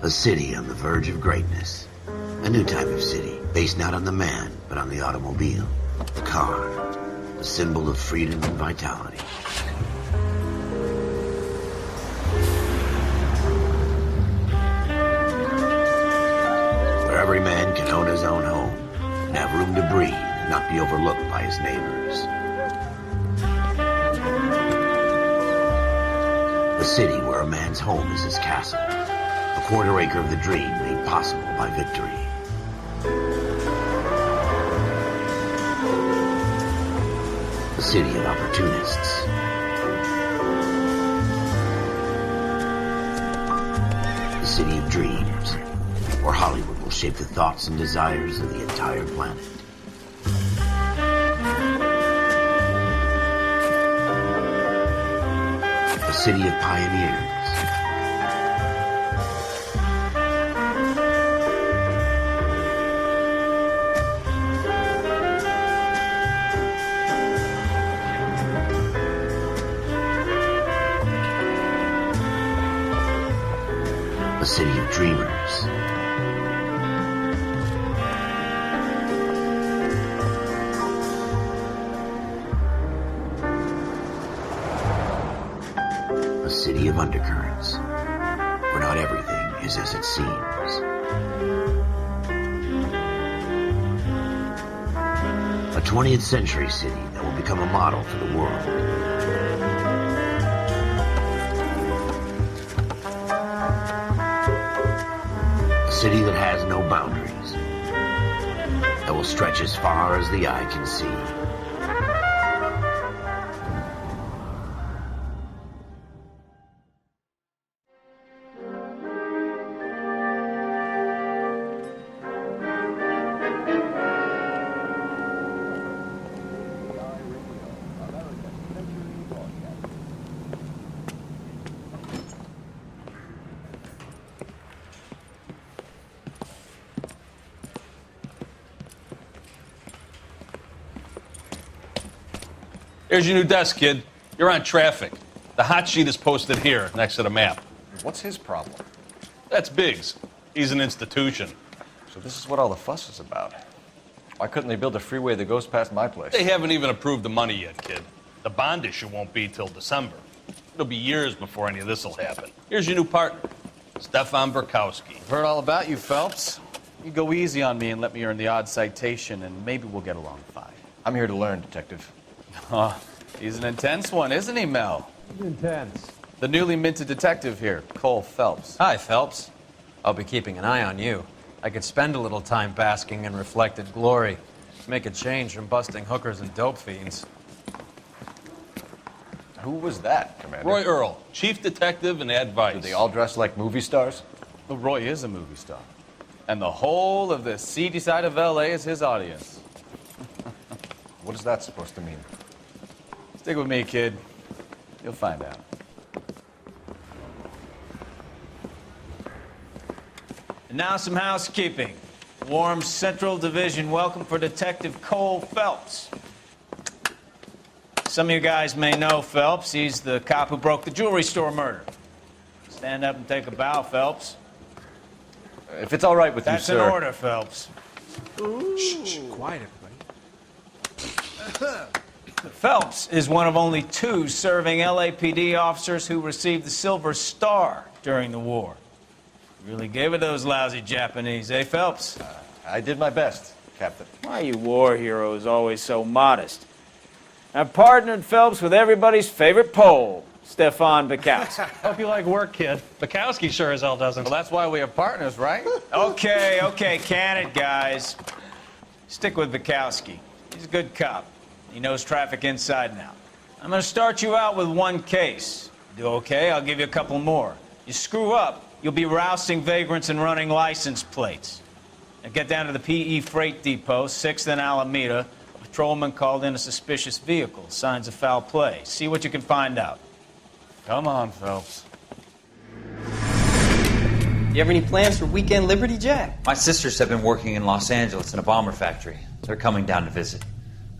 A city on the verge of greatness. A new type of city, based not on the man, but on the automobile. The car. The symbol of freedom and vitality. Where every man can own his own home, and have room to breathe, and not be overlooked by his neighbors. A city where a man's home is his castle. A quarter acre of the dream made possible by victory. A city of opportunists. A city of dreams, where Hollywood will shape the thoughts and desires of the entire planet. A city of pioneers. A city of dreamers. A city of undercurrents, where not everything is as it seems. A 20th century city that will become a model for the world. A city that has no boundaries, that will stretch as far as the eye can see. Here's your new desk, kid. You're on traffic. The hot sheet is posted here, next to the map. What's his problem? That's Biggs. He's an institution. So this is what all the fuss is about. Why couldn't they build a freeway that goes past my place? They haven't even approved the money yet, kid. The bond issue won't be till December. It'll be years before any of this will happen. Here's your new partner, Stefan Burkowski. I've heard all about you, Phelps. You go easy on me and let me earn the odd citation, and maybe we'll get along fine. I'm here to learn, Detective. Oh, he's an intense one, isn't he, Mel? He's intense. The newly minted detective here, Cole Phelps. Hi, Phelps. I'll be keeping an eye on you. I could spend a little time basking in reflected glory. Make a change from busting hookers and dope fiends. Who was that, Commander? Roy Earl, chief detective and advice. Do they all dress like movie stars? Well, Roy is a movie star. And the whole of the seedy side of L.A. is his audience. What is that supposed to mean? Stick with me, kid. You'll find out. And now some housekeeping. Warm Central Division welcome for Detective Cole Phelps. Some of you guys may know Phelps. He's the cop who broke the jewelry store murder. Stand up and take a bow, Phelps. If it's all right with That's you, sir. in order, Phelps. Shh, quiet, everybody. Phelps is one of only 2 serving LAPD officers who received the Silver Star during the war. Really gave it those lousy Japanese, eh, Phelps? I did my best, Captain. Why are you war heroes always so modest? I've partnered Phelps with everybody's favorite Pole, Stefan Burkowski. Hope you like work, kid. Bukowski sure as hell doesn't. Well, that's why we are partners, right? Okay, can it, guys. Stick with Burkowski. He's a good cop. He knows traffic inside and out. I'm going to start you out with 1 case. Do okay? I'll give you a couple more. You screw up, you'll be rousting vagrants and running license plates. Now get down to the PE Freight Depot, 6th and Alameda. A patrolman called in a suspicious vehicle. Signs of foul play. See what you can find out. Come on, Phelps. You have any plans for weekend Liberty, Jack? My sisters have been working in Los Angeles in a bomber factory. They're coming down to visit.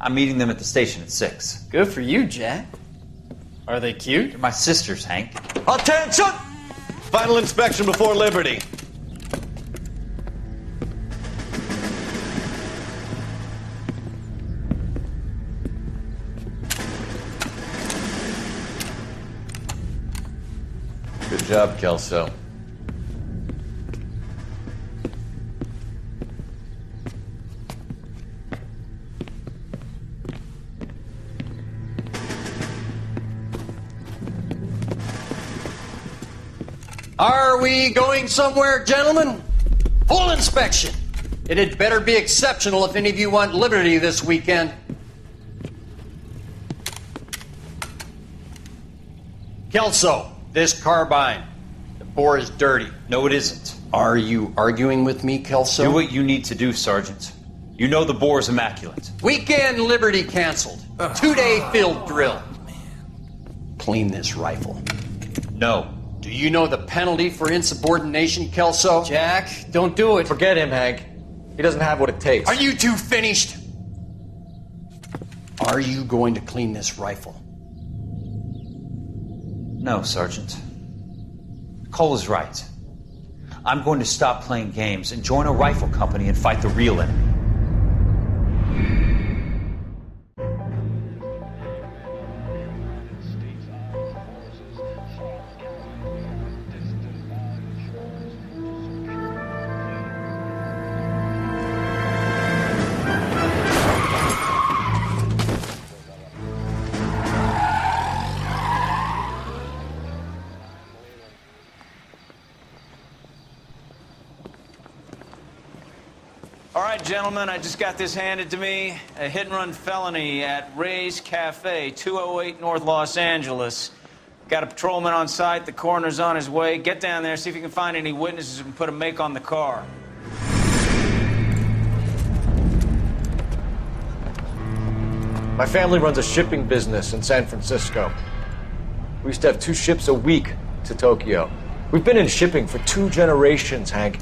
I'm meeting them at the station at 6. Good for you, Jack. Are they cute? They're my sisters, Hank. Attention! Final inspection before Liberty. Good job, Kelso. Are we going somewhere, gentlemen? Full inspection. It had better be exceptional if any of you want liberty this weekend. Kelso, this carbine. The bore is dirty. No, it isn't. Are you arguing with me, Kelso? Do what you need to do, Sergeant. You know the bore is immaculate. Weekend liberty canceled. 2-day field drill. Clean this rifle. No. Do you know the penalty for insubordination, Kelso? Jack, don't do it. Forget him, Hank. He doesn't have what it takes. Are you two finished? Are you going to clean this rifle? No, Sergeant. Cole is right. I'm going to stop playing games and join a rifle company and fight the real enemy. All right, gentlemen, I just got this handed to me. A hit-and-run felony at Ray's Cafe, 208 North Los Angeles. Got a patrolman on site. The coroner's on his way. Get down there, see if you can find any witnesses who can put a make on the car. My family runs a shipping business in San Francisco. We used to have 2 ships a week to Tokyo. We've been in shipping for 2 generations, Hank.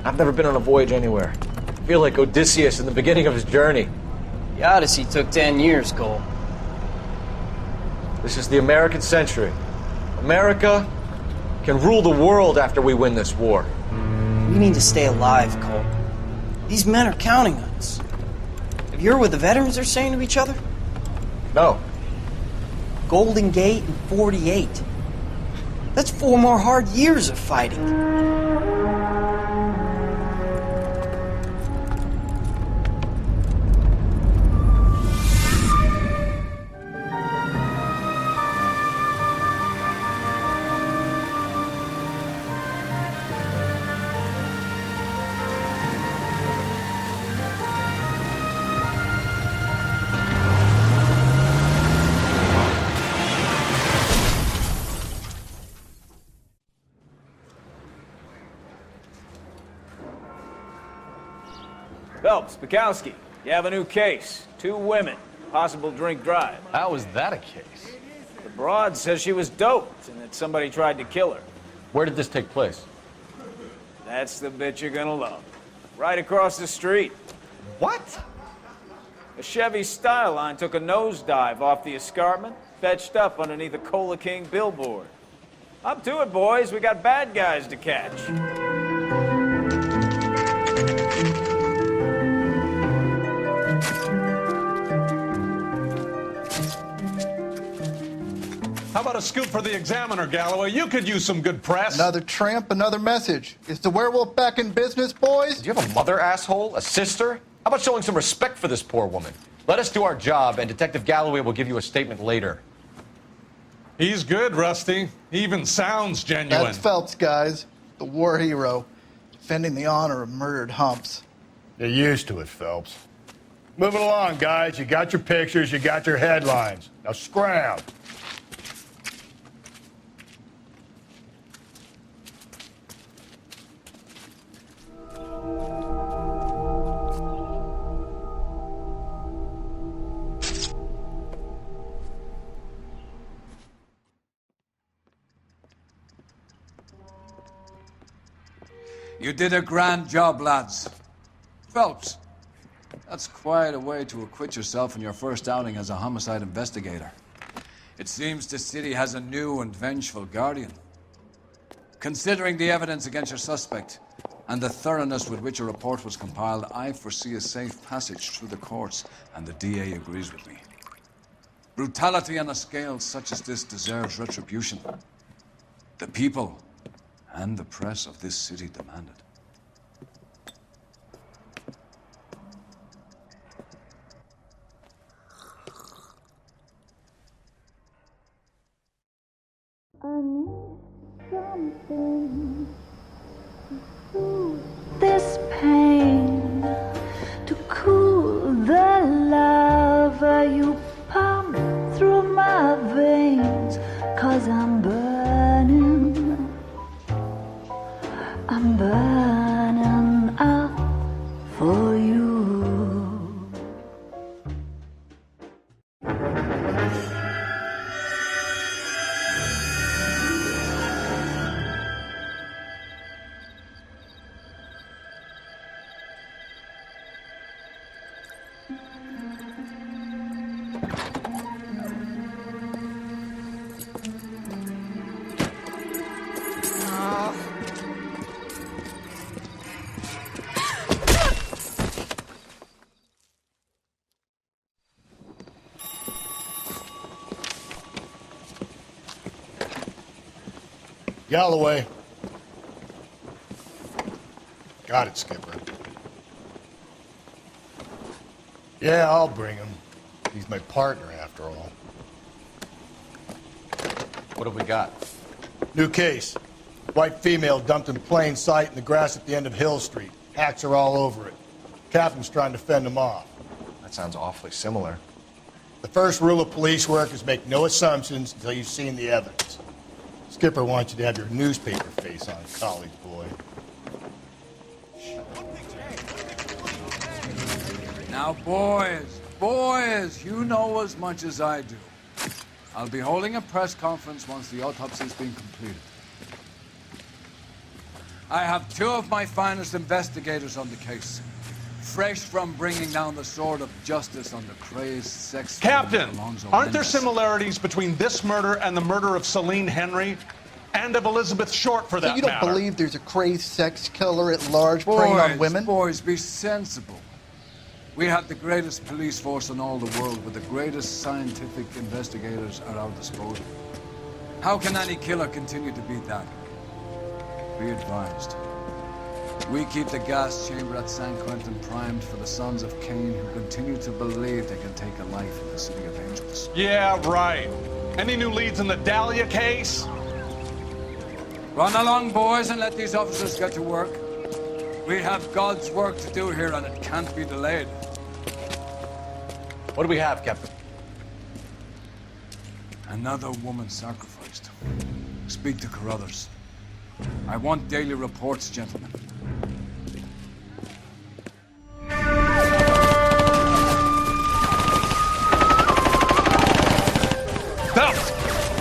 I've never been on a voyage anywhere. I feel like Odysseus in the beginning of his journey. The Odyssey took 10 years, Cole. This is the American century. America can rule the world after we win this war. We need to stay alive, Cole. These men are counting on us. Have you heard what the veterans are saying to each other? No. Golden Gate and 48. That's 4 more hard years of fighting. Phelps, Bukowski, you have a new case. 2 women, possible drink drive. How is that a case? The broad says she was doped and that somebody tried to kill her. Where did this take place? That's the bit you're gonna love. Right across the street. What? A Chevy Styline took a nosedive off the escarpment, fetched up underneath a Cola King billboard. Up to it, boys. We got bad guys to catch. How about a scoop for the Examiner, Galloway? You could use some good press. Another tramp, another message. Is the werewolf back in business, boys? Do you have a mother, asshole? A sister? How about showing some respect for this poor woman? Let us do our job, and Detective Galloway will give you a statement later. He's good, Rusty. He even sounds genuine. That's Phelps, guys. The war hero. Defending the honor of murdered humps. You're used to it, Phelps. Moving along, guys. You got your pictures, you got your headlines. Now scram. You did a grand job, lads. Phelps, that's quite a way to acquit yourself in your first outing as a homicide investigator. It seems the city has a new and vengeful guardian. Considering the evidence against your suspect and the thoroughness with which a report was compiled, I foresee a safe passage through the courts, and the DA agrees with me. Brutality on a scale such as this deserves retribution. The people and the press of this city demanded. I need something to soothe this pain, to cool the lava you pump through my veins, 'cause I'm burning up for you. Galloway. Got it, Skipper. Yeah, I'll bring him. He's my partner, after all. What have we got? New case. White female dumped in plain sight in the grass at the end of Hill Street. Hacks are all over it. Captain's trying to fend them off. That sounds awfully similar. The first rule of police work is make no assumptions until you've seen the evidence. Skipper wants you to have your newspaper face on, college boy. Now, boys, you know as much as I do. I'll be holding a press conference once the autopsy's been completed. I have two of my finest investigators on the case, fresh from bringing down the sword of justice on the crazed sex... Captain, aren't there similarities between this murder and the murder of Celine Henry and of Elizabeth Short, for that matter? So you don't believe there's a crazed sex killer at large preying on women? Boys, be sensible. We have the greatest police force in all the world, with the greatest scientific investigators at our disposal. How can any killer continue to beat that? Be advised. We keep the gas chamber at San Quentin primed for the sons of Cain who continue to believe they can take a life in the City of Angels. Yeah, right. Any new leads in the Dahlia case? Run along, boys, and let these officers get to work. We have God's work to do here, and it can't be delayed. What do we have, Captain? Another woman sacrificed. Speak to Carruthers. I want daily reports, gentlemen. Phelps!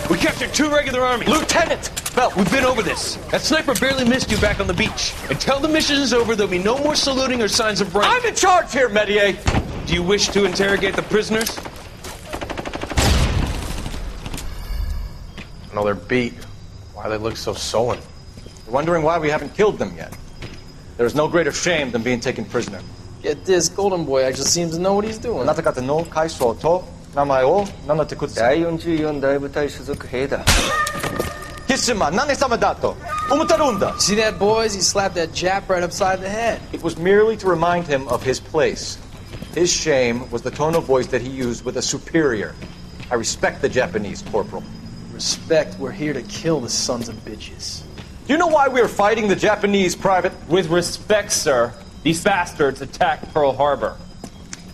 We captured 2 regular army. Lieutenant! Phelps, we've been over this. That sniper barely missed you back on the beach. Until the mission is over, there'll be no more saluting or signs of rank. I'm in charge here, Medier! Do you wish to interrogate the prisoners? No, they're beat. Why they look so sullen. They're wondering why we haven't killed them yet. There is no greater shame than being taken prisoner. Get this, Golden Boy actually seems to know what he's doing. あなた方の階層と名前を名乗ってください。第44大部隊所属兵だ。キスマ、何様だと思ってるんだ。 See that, boys? He slapped that Jap right upside the head. It was merely to remind him of his place. His shame was the tone of voice that he used with a superior. I respect the Japanese, Corporal. Respect, we're here to kill the sons of bitches. Do you know why we are fighting the Japanese, Private? With respect, sir, these bastards attacked Pearl Harbor.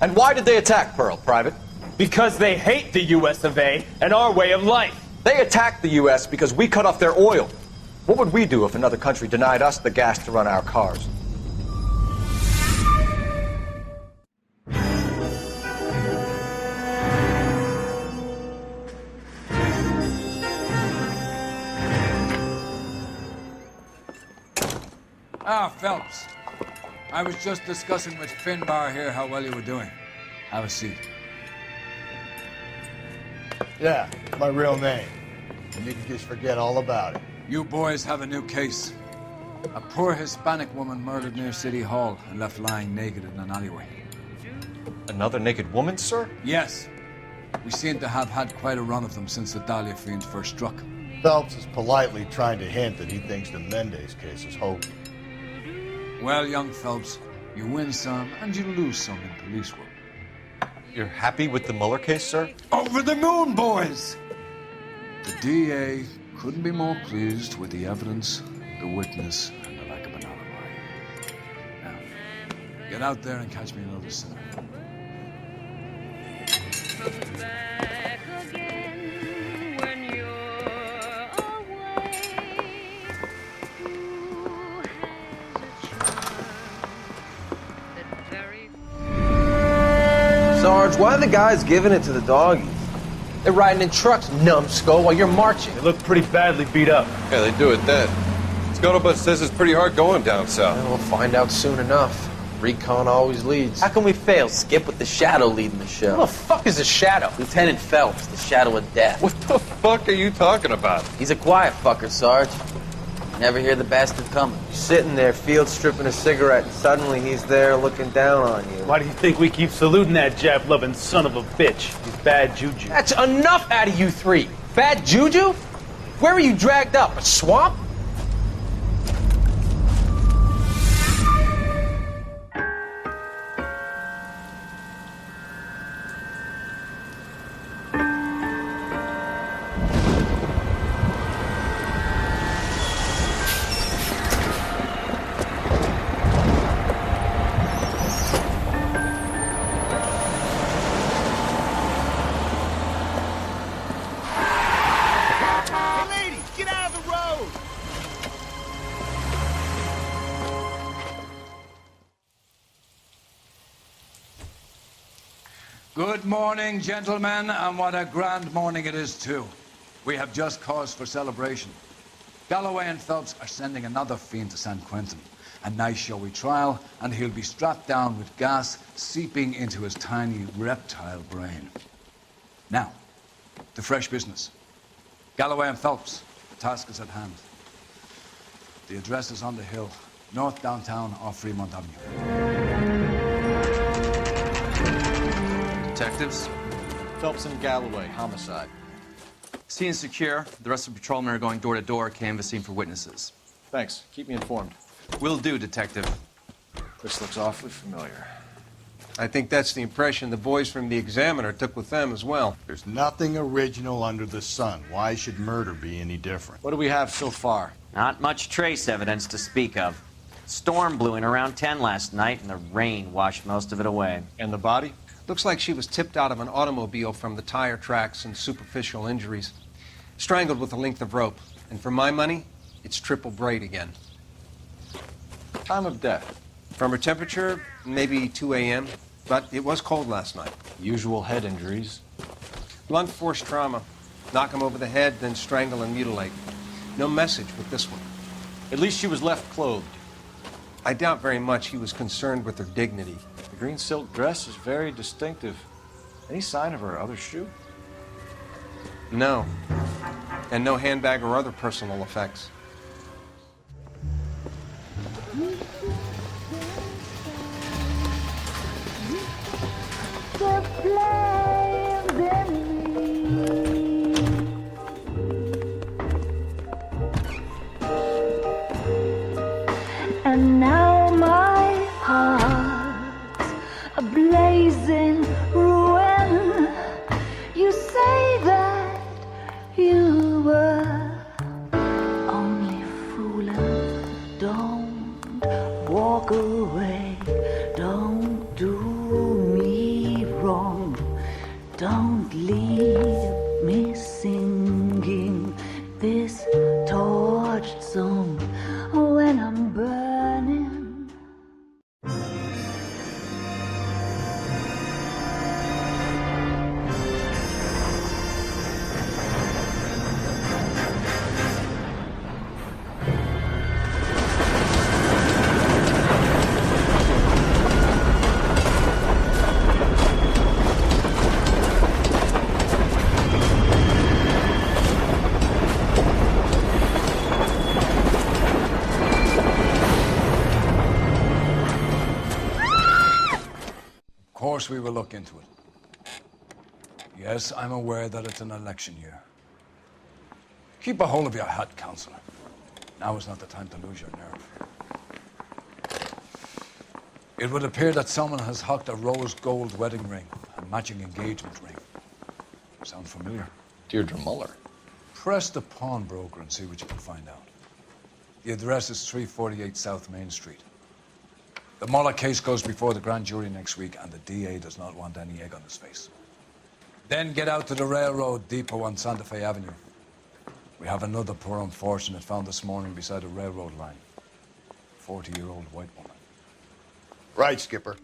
And why did they attack Pearl, Private? Because they hate the US of A and our way of life. They attacked the US because we cut off their oil. What would we do if another country denied us the gas to run our cars? Ah, Phelps. I was just discussing with Finbar here how well you were doing. Have a seat. Yeah, my real name. And you can just forget all about it. You boys have a new case. A poor Hispanic woman murdered near City Hall and left lying naked in an alleyway. Another naked woman, sir? Yes. We seem to have had quite a run of them since the Dahlia fiends first struck. Phelps is politely trying to hint that he thinks the Mendez case is hokey. Well, young Phelps, you win some and you lose some in police work. You're happy with the Mueller case, sir? Over the moon, boys! The DA couldn't be more pleased with the evidence, the witness, and the lack of an alibi. Now, get out there and catch me another sinner. Sarge, why are the guys giving it to the doggies? They're riding in trucks, numbskull, while you're marching. They look pretty badly beat up. Yeah, they do it then. Scuttlebutt says it's pretty hard going down south. Well, we'll find out soon enough. Recon always leads. How can we fail, Skip, with the Shadow leading the show? Who the fuck is a Shadow? Lieutenant Phelps, the Shadow of Death. What the fuck are you talking about? He's a quiet fucker, Sarge. Never hear the bastard coming. You're sitting there, field stripping a cigarette, and suddenly he's there looking down on you. Why do you think we keep saluting that Jap-loving son of a bitch? He's bad juju. That's enough out of you three. Bad juju? Where were you dragged up? A swamp? Good morning, gentlemen, and what a grand morning it is, too. We have just cause for celebration. Galloway and Phelps are sending another fiend to San Quentin. A nice showy trial, and he'll be strapped down with gas seeping into his tiny reptile brain. Now, to fresh business. Galloway and Phelps, the task is at hand. The address is on the hill, north downtown off Fremont Avenue. Detectives? Phelps and Galloway, homicide. Scene is secure. The rest of the patrolmen are going door to door, canvassing for witnesses. Thanks. Keep me informed. Will do, Detective. This looks awfully familiar. I think that's the impression the boys from the Examiner took with them as well. There's nothing original under the sun. Why should murder be any different? What do we have so far? Not much trace evidence to speak of. Storm blew in around 10 last night, and the rain washed most of it away. And the body? Looks like she was tipped out of an automobile from the tire tracks and superficial injuries. Strangled with a length of rope. And for my money, it's triple braid again. Time of death? From her temperature, maybe 2 a.m., but it was cold last night. Usual head injuries? Blunt force trauma. Knock him over the head, then strangle and mutilate. No message with this one. At least she was left clothed. I doubt very much he was concerned with her dignity. The green silk dress is very distinctive. Any sign of her other shoe? No. And no handbag or other personal effects. The flames in me. And now my heart's a blazing ruin. You say that you were only fooling. Don't walk away. Don't do me wrong. Don't leave me singing this torched song when I'm burning. Of course we will look into it. Yes, I'm aware that it's an election year. Keep a hold of your hat, Counselor. Now is not the time to lose your nerve. It would appear that someone has hocked a rose gold wedding ring, a matching engagement ring. Sound familiar? Deirdre Muller. Press the pawnbroker and see what you can find out. The address is 348 South Main Street. The Muller case goes before the grand jury next week, and the DA does not want any egg on his face. Then get out to the railroad depot on Santa Fe Avenue. We have another poor unfortunate found this morning beside a railroad line. 40-year-old white woman. Right, Skipper.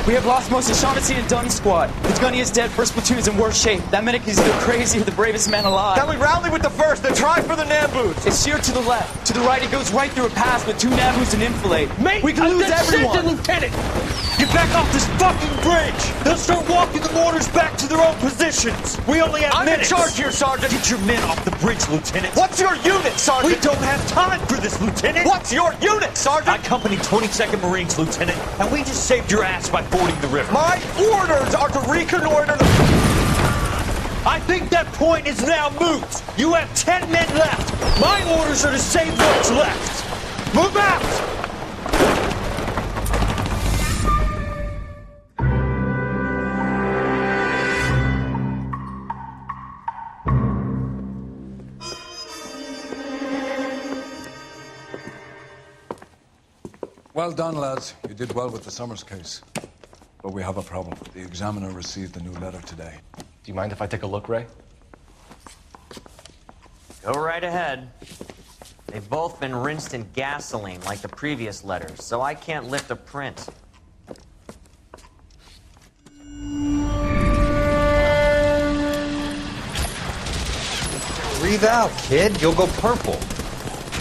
We have lost most of Shaughnessy and Dunn's squad. The gunny is dead, first platoon is in worse shape. That medic is either crazy or the bravest man alive. Then we rally with the first and try for the Nambus. It's sheer to the left. To the right, it goes right through a pass with 2 Nambus and enfilade. Mate, we can lose everyone. Lieutenant! Get back off this fucking bridge! They'll start walking the mortars back to their own positions. We only have minutes. I'm in charge here, Sergeant. Get your men off the bridge, Lieutenant. What's your unit, Sergeant? We don't have time for this, Lieutenant. What's your unit, Sergeant? I company 22nd Marines, Lieutenant, and we just saved your ass by fording the river. My orders are to reconnoiter the... I think that point is now moot. You have 10 men left. My orders are to save what's left. Move out! Well done, lads. You did well with the Summers case. But we have a problem. The examiner received a new letter today. Do you mind if I take a look, Ray? Go right ahead. They've both been rinsed in gasoline like the previous letters, so I can't lift a print. Breathe out, kid. You'll go purple.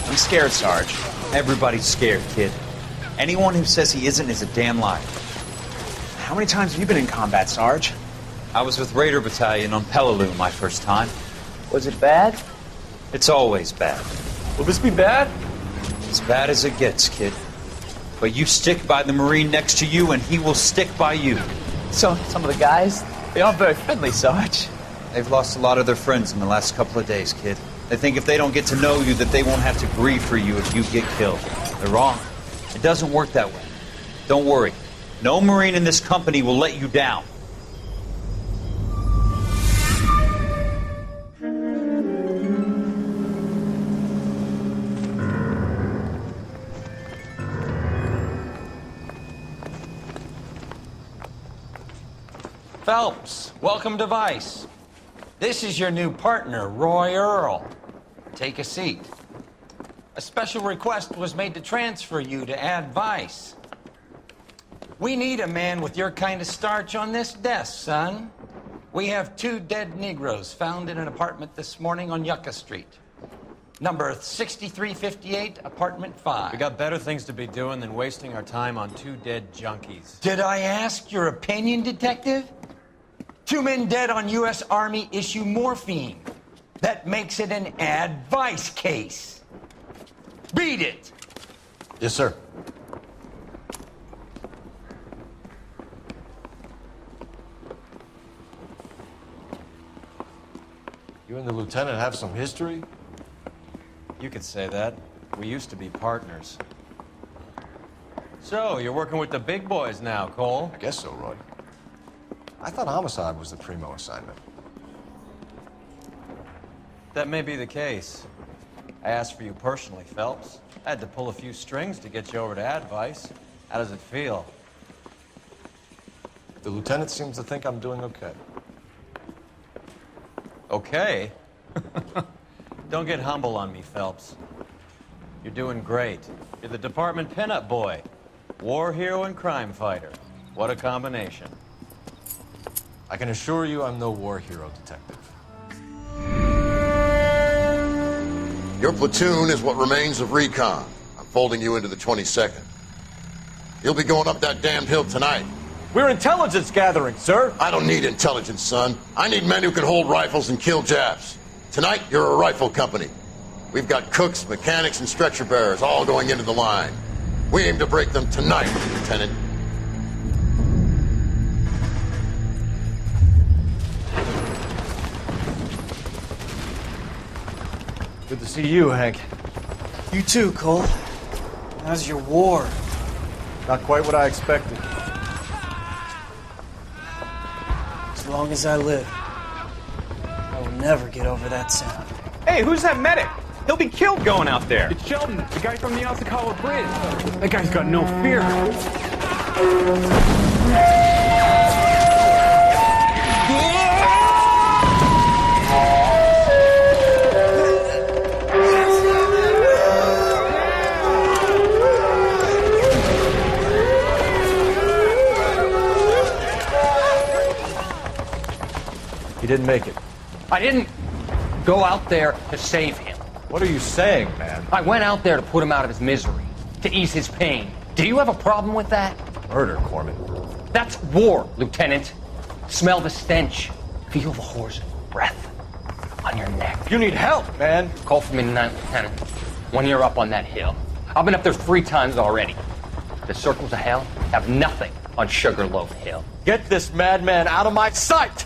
I'm scared, Sarge. Everybody's scared, kid. Anyone who says he isn't is a damn liar. How many times have you been in combat, Sarge? I was with Raider Battalion on Peleliu my first time. Was it bad? It's always bad. Will this be bad? As bad as it gets, kid. But you stick by the Marine next to you, and he will stick by you. So, some of the guys, they aren't very friendly, Sarge. They've lost a lot of their friends in the last couple of days, kid. They think if they don't get to know you, that they won't have to grieve for you if you get killed. They're wrong. It doesn't work that way. Don't worry. No Marine in this company will let you down. Phelps, welcome to Vice. This is your new partner, Roy Earl. Take a seat. A special request was made to transfer you to Ad Vice. We need a man with your kind of starch on this desk, son. We have 2 dead Negroes found in an apartment this morning on Yucca Street. Number 6358, apartment 5. We got better things to be doing than wasting our time on 2 dead junkies. Did I ask your opinion, detective? 2 men dead on U.S. Army issue morphine. That makes it an Ad Vice case. Beat it! Yes, sir. You and the lieutenant have some history? You could say that. We used to be partners. So, you're working with the big boys now, Cole? I guess so, Roy. I thought homicide was the primo assignment. That may be the case. I asked for you personally, Phelps. I had to pull a few strings to get you over to Advice. How does it feel? The lieutenant seems to think I'm doing okay. Okay? Don't get humble on me, Phelps. You're doing great. You're the department pinup boy. War hero and crime fighter. What a combination. I can assure you I'm no war hero, detective. Your platoon is what remains of recon. I'm folding you into the 22nd. You'll be going up that damned hill tonight. We're intelligence gathering, sir. I don't need intelligence, son. I need men who can hold rifles and kill Japs. Tonight, you're a rifle company. We've got cooks, mechanics, and stretcher bearers all going into the line. We aim to break them tonight, Lieutenant. Good to see you, Hank. You too, Cole. How's your war? Not quite what I expected. As long as I live, I will never get over that sound. Hey, who's that medic? He'll be killed going out there. It's Sheldon, the guy from the Osakawa Bridge. That guy's got no fear. He didn't make it. I didn't go out there to save him. What are you saying, man? I went out there to put him out of his misery, to ease his pain. Do you have a problem with that? Murder, Corman. That's war, Lieutenant. Smell the stench. Feel the horse's breath on your neck. You need help, man. Call for me tonight, Lieutenant. When you're up on that hill. I've been up there 3 times already. The circles of hell have nothing on Sugarloaf Hill. Get this madman out of my sight!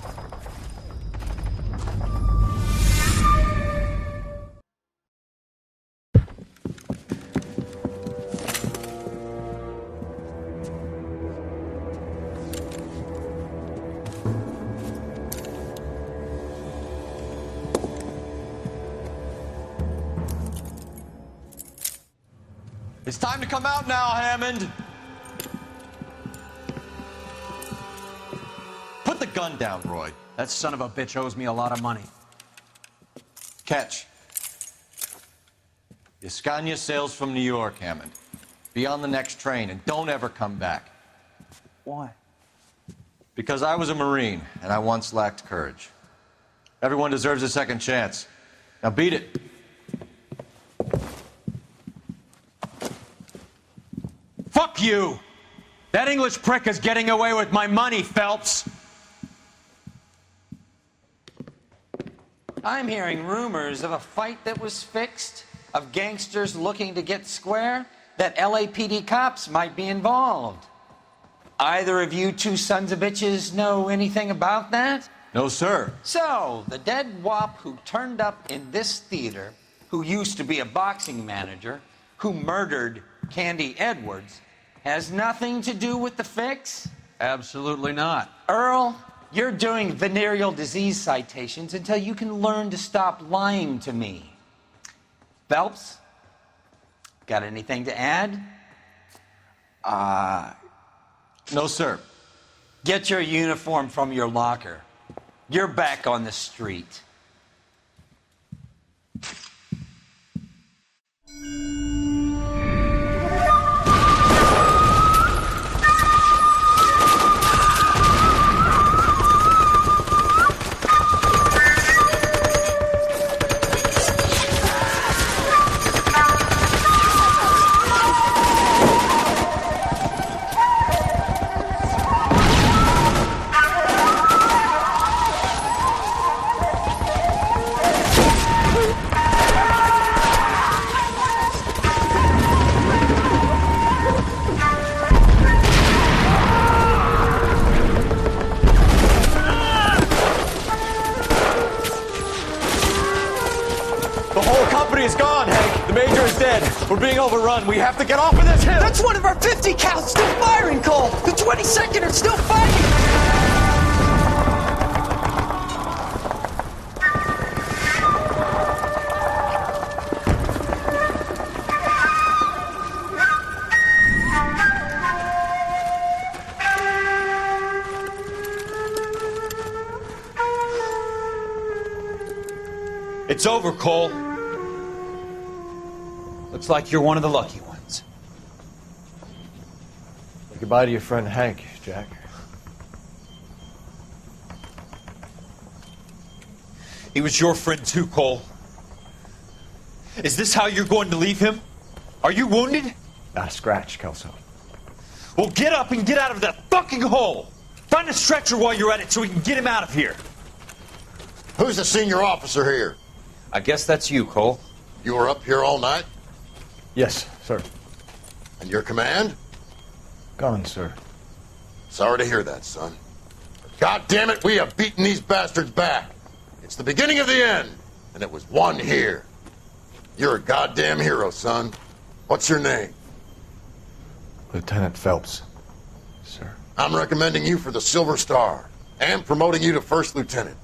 It's time to come out now, Hammond. Put the gun down, Roy. That son of a bitch owes me a lot of money. Catch. Yascania sails from New York, Hammond. Be on the next train and don't ever come back. Why? Because I was a Marine and I once lacked courage. Everyone deserves a second chance. Now beat it. Fuck you! That English prick is getting away with my money, Phelps! I'm hearing rumors of a fight that was fixed, of gangsters looking to get square, that LAPD cops might be involved. Either of you two sons of bitches know anything about that? No, sir. So, the dead wop who turned up in this theater, who used to be a boxing manager, who murdered Candy Edwards, has nothing to do with the fix? Absolutely not. Earl, you're doing venereal disease citations until you can learn to stop lying to me. Phelps, got anything to add? No, sir. Get your uniform from your locker. You're back on the street. We're being overrun. We have to get off of this hill. That's one of our 50 cals still firing, Cole. The 22nd are still fighting. It's over, Cole. Looks like you're one of the lucky ones. Say goodbye to your friend Hank, Jack. He was your friend too, Cole. Is this how you're going to leave him? Are you wounded? Scratch, Kelso. Well, get up and get out of that fucking hole! Find a stretcher while you're at it so we can get him out of here. Who's the senior officer here? I guess that's you, Cole. You were up here all night? Yes, sir. And your command? Gone, sir. Sorry to hear that, son. God damn it, we have beaten these bastards back. It's the beginning of the end, and it was won here. You're a goddamn hero, son. What's your name? Lieutenant Phelps, sir. I'm recommending you for the Silver Star and promoting you to first lieutenant.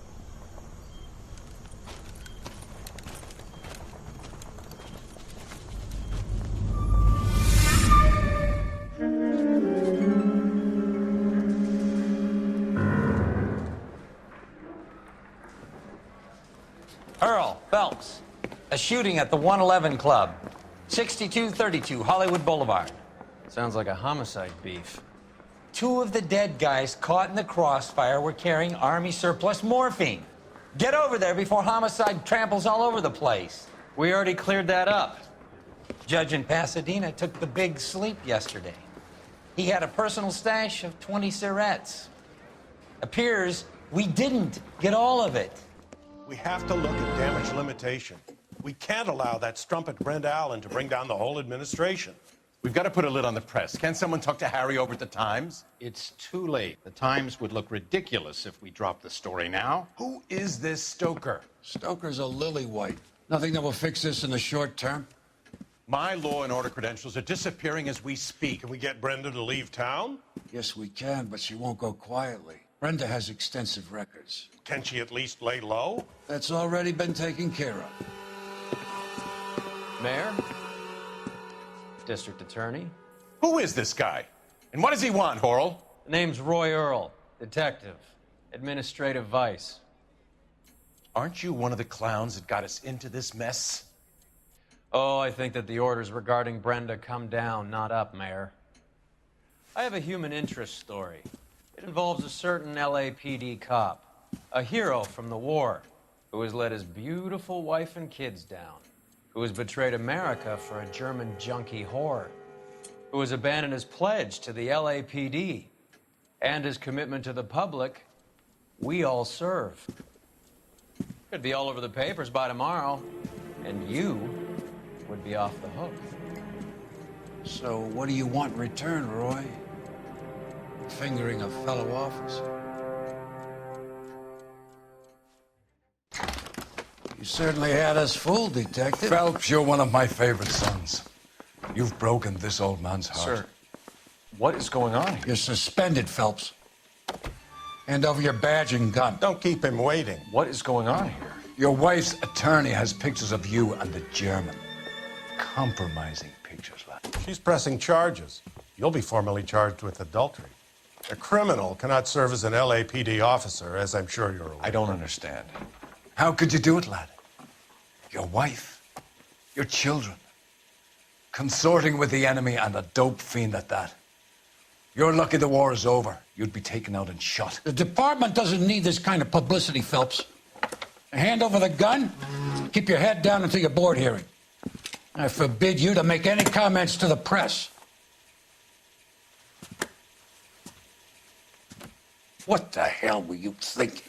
Earl Phelps, a shooting at the 111 Club, 6232 Hollywood Boulevard. Sounds like a homicide beef. 2 of the dead guys caught in the crossfire were carrying Army surplus morphine. Get over there before homicide tramples all over the place. We already cleared that up. Judge in Pasadena took the big sleep yesterday. He had a personal stash of 20 cigarettes. Appears we didn't get all of it. We have to look at damage limitation. We can't allow that strumpet Brenda Allen to bring down the whole administration. We've got to put a lid on the press. Can't someone talk to Harry over at the Times? It's too late. The Times would look ridiculous if we dropped the story now. Who is this Stoker? Stoker's a lily-white. Nothing that will fix this in the short term. My law and order credentials are disappearing as we speak. Can we get Brenda to leave town? Yes, we can, but she won't go quietly. Brenda has extensive records. Can she at least lay low? That's already been taken care of. Mayor? District Attorney? Who is this guy? And what does he want, Horrell? The name's Roy Earl, detective, administrative vice. Aren't you one of the clowns that got us into this mess? Oh, I think that the orders regarding Brenda come down, not up, Mayor. I have a human interest story. It involves a certain LAPD cop, a hero from the war, who has let his beautiful wife and kids down, who has betrayed America for a German junkie whore, who has abandoned his pledge to the LAPD and his commitment to the public. We all serve. Could be all over the papers by tomorrow, and you would be off the hook. So what do you want in return, Roy? Fingering a fellow officer? You certainly had us fooled, Detective. Phelps, you're one of my favorite sons. You've broken this old man's heart. Sir, what is going on here? You're suspended, Phelps. Hand over your badge and gun. Don't keep him waiting. What is going on here? Your wife's attorney has pictures of you and the German. Compromising pictures, lad. She's pressing charges. You'll be formally charged with adultery. A criminal cannot serve as an LAPD officer, as I'm sure you're aware. I don't understand. How could you do it, lad? Your wife, your children, consorting with the enemy and a dope fiend at that. You're lucky the war is over. You'd be taken out and shot. The department doesn't need this kind of publicity, Phelps. Hand over the gun, keep your head down until your board hearing. I forbid you to make any comments to the press. What the hell were you thinking?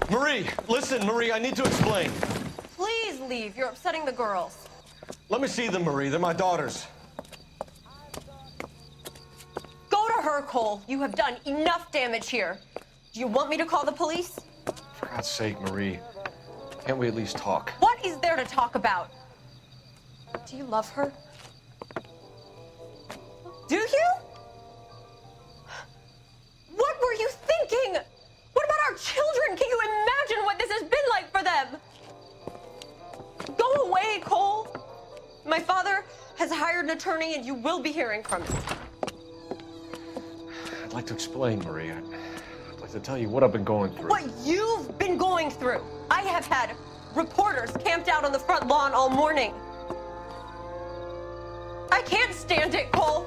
Marie, listen, Marie, I need to explain. Please leave. You're upsetting the girls. Let me see them, Marie. They're my daughters. Go to her, Cole. You have done enough damage here. Do you want me to call the police? For God's sake, Marie, can't we at least talk? What is there to talk about? Do you love her? Do you? What were you thinking? What about our children? Can you imagine what this has been like for them? Go away, Cole. My father has hired an attorney, and you will be hearing from him. I'd like to explain, Marie. I'd like to tell you what I've been going through. What you've been going through. I have had reporters camped out on the front lawn all morning. I can't stand it, Cole.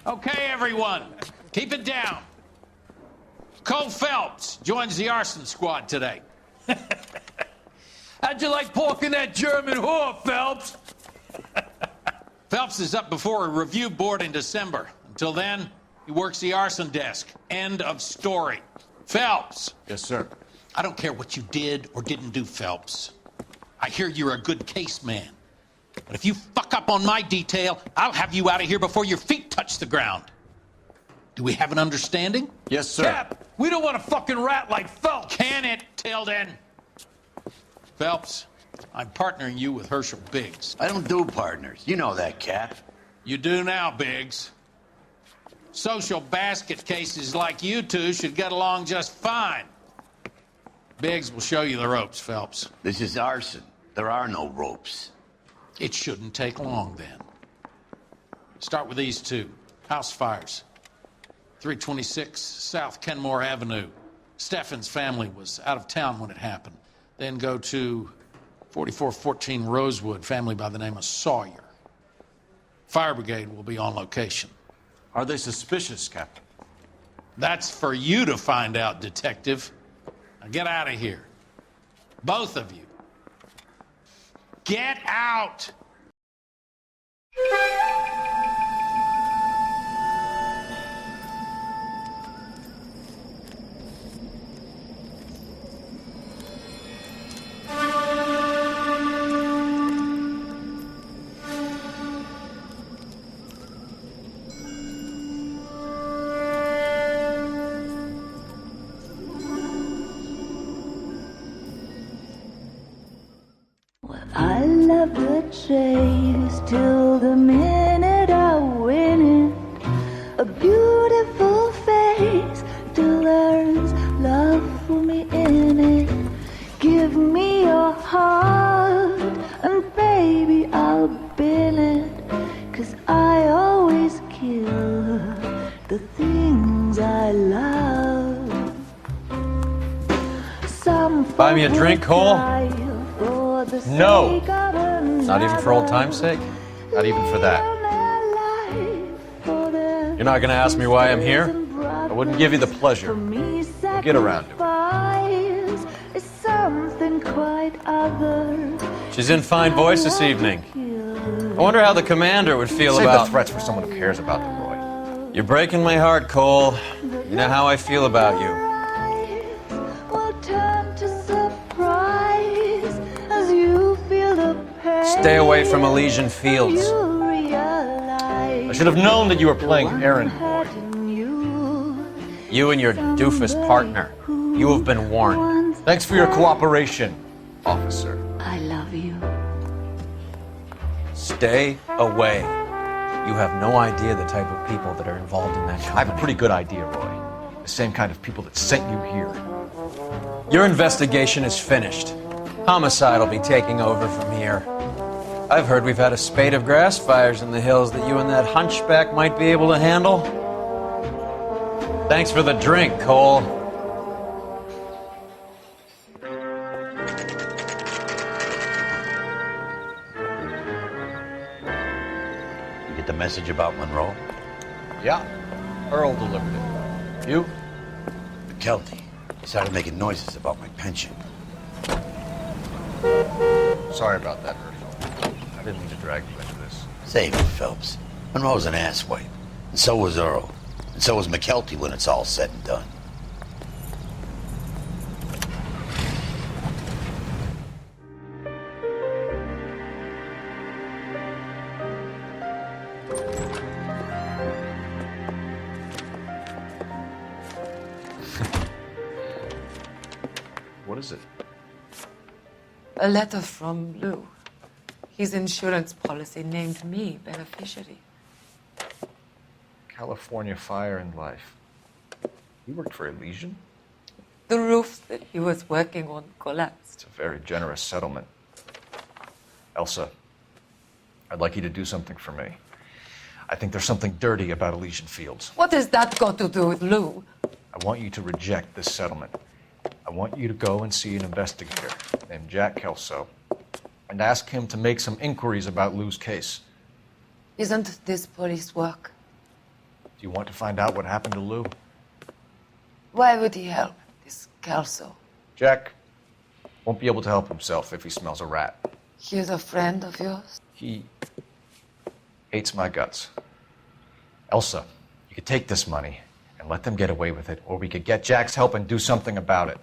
Okay, everyone, keep it down. Cole Phelps joins the arson squad today. How'd you like porking that German whore, Phelps? Phelps is up before a review board in December. Until then, he works the arson desk. End of story. Phelps. Yes, sir. I don't care what you did or didn't do, Phelps. I hear you're a good case man. But if you fuck up on my detail, I'll have you out of here before your feet touch the ground. Do we have an understanding? Yes, sir. Cap, we don't want a fucking rat like Phelps. Can it, Tilden? Phelps, I'm partnering you with Herschel Biggs. I don't do partners. You know that, Cap. You do now, Biggs. Social basket cases like you two should get along just fine. Biggs will show you the ropes, Phelps. This is arson. There are no ropes. It shouldn't take long, then. Start with these two. House fires. 326 South Kenmore Avenue. Steffen's family was out of town when it happened. Then go to 4414 Rosewood, family by the name of Sawyer. Fire brigade will be on location. Are they suspicious, Captain? That's for you to find out, Detective. Now get out of here. Both of you. Get out! I love the chase till the minute I win it. A beautiful face till there's love for me in it. Give me your heart and baby I'll bill it. 'Cause I always kill the things I love. Some Buy me a drink, Cole? No. Not even for old time's sake? Not even for that. You're not going to ask me why I'm here? I wouldn't give you the pleasure. We'll get around to it. She's in fine voice this evening. I wonder how the commander would feel Save about... the threats for someone who cares about them, Roy. You're breaking my heart, Cole. You know how I feel about you. Stay away from Elysian Fields. I should have known that you were playing errand boy. You and your doofus partner. You have been warned. Thanks for your cooperation, officer. I love you. Stay away. You have no idea the type of people that are involved in that company. I have a pretty good idea, Roy. The same kind of people that sent you here. Your investigation is finished. Homicide will be taking over from here. I've heard we've had a spate of grass fires in the hills that you and that hunchback might be able to handle. Thanks for the drink, Cole. You get the message about Monroe? Yeah, Earl delivered it. You? McKelty. He started making noises about my pension. Sorry about that, Herschel. I didn't mean to drag you into this. Save it, Phelps. Monroe's an asswipe. And so was Earl. And so was McKelty when it's all said and done. What is it? A letter from Lou. His insurance policy named me beneficiary. California Fire and Life. You worked for Elysian? The roof that he was working on collapsed. It's a very generous settlement. Elsa, I'd like you to do something for me. I think there's something dirty about Elysian Fields. What has that got to do with Lou? I want you to reject this settlement. I want you to go and see an investigator named Jack Kelso and ask him to make some inquiries about Lou's case. Isn't this police work? you want to find out what happened to Lou? Why would he help this Kelso? Jack won't be able to help himself if he smells a rat. He's a friend of yours? He hates my guts. Elsa, you could take this money and let them get away with it, or we could get Jack's help and do something about it.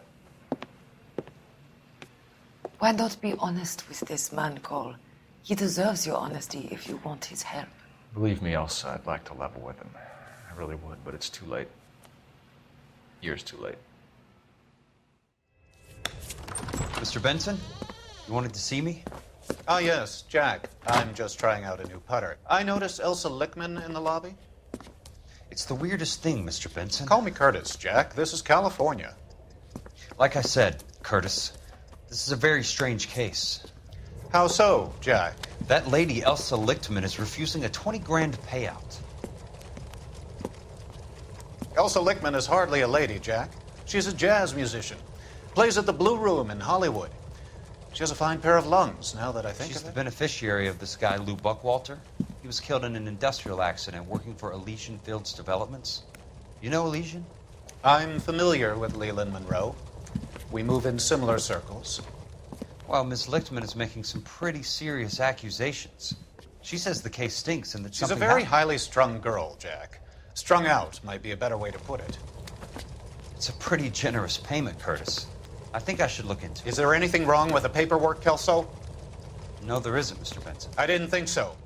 Why not be honest with this man, Cole? He deserves your honesty if you want his help. Believe me, Elsa, I'd like to level with him. I really would, but it's too late. Years too late. Mr. Benson, you wanted to see me? Ah, yes, Jack. I'm just trying out a new putter. I noticed Elsa Lickman in the lobby. It's the weirdest thing, Mr. Benson. Call me Curtis, Jack. This is California. Like I said, Curtis, this is a very strange case. How so, Jack? That lady, Elsa Lichtman, is refusing a 20 grand payout. Elsa Lickman is hardly a lady, Jack. She's a jazz musician. Plays at the Blue Room in Hollywood. She has a fine pair of lungs, now that I think She's of the it. beneficiary of this guy, Lou Buckwalter. He was killed in an industrial accident working for Elysian Fields Developments. You know Elysian? I'm familiar with Leland Monroe. We move in similar circles. Well, Miss Lichtman is making some pretty serious accusations. She says the case stinks and that She's a something very happened. highly strung girl, Jack. Strung out might be a better way to put it. It's a pretty generous payment, Curtis. I think I should look into it. Is there anything wrong with the paperwork, Kelso? No, there isn't, Mr. Benson. I didn't think so.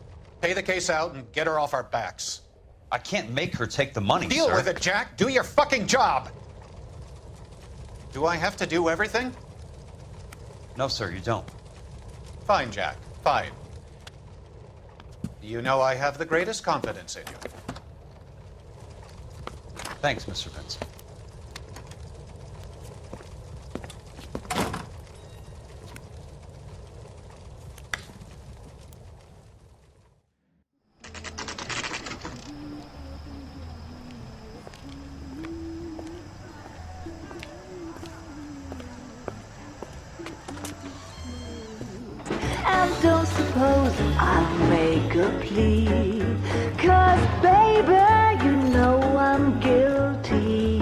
Pay the case out and get her off our backs. I can't make her take the money, Deal sir. with it, Jack. Do your fucking job. Do I have to do everything? No, sir, you don't. Fine, Jack. Fine. You know I have the greatest confidence in you. Thanks, Mr. Benson. And don't suppose I'll make a plea, 'cause baby, you know I'm guilty.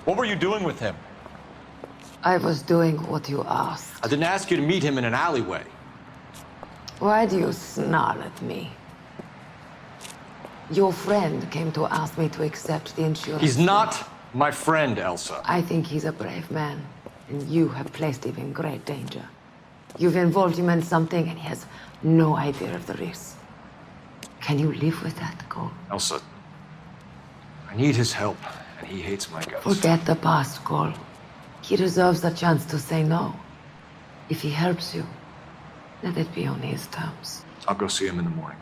What were you doing with him? I was doing what you asked. I didn't ask you to meet him in an alleyway. Why do you snarl at me? Your friend came to ask me to accept the insurance. He's not my friend, Elsa. I think he's a brave man, and you have placed him in great danger. You've involved him in something, and he has no idea of the risk. Can you live with that, Cole? Elsa, I need his help, and he hates my guts. Forget the past, Cole. He deserves a chance to say no. If he helps you, let it be on his terms. I'll go see him in the morning.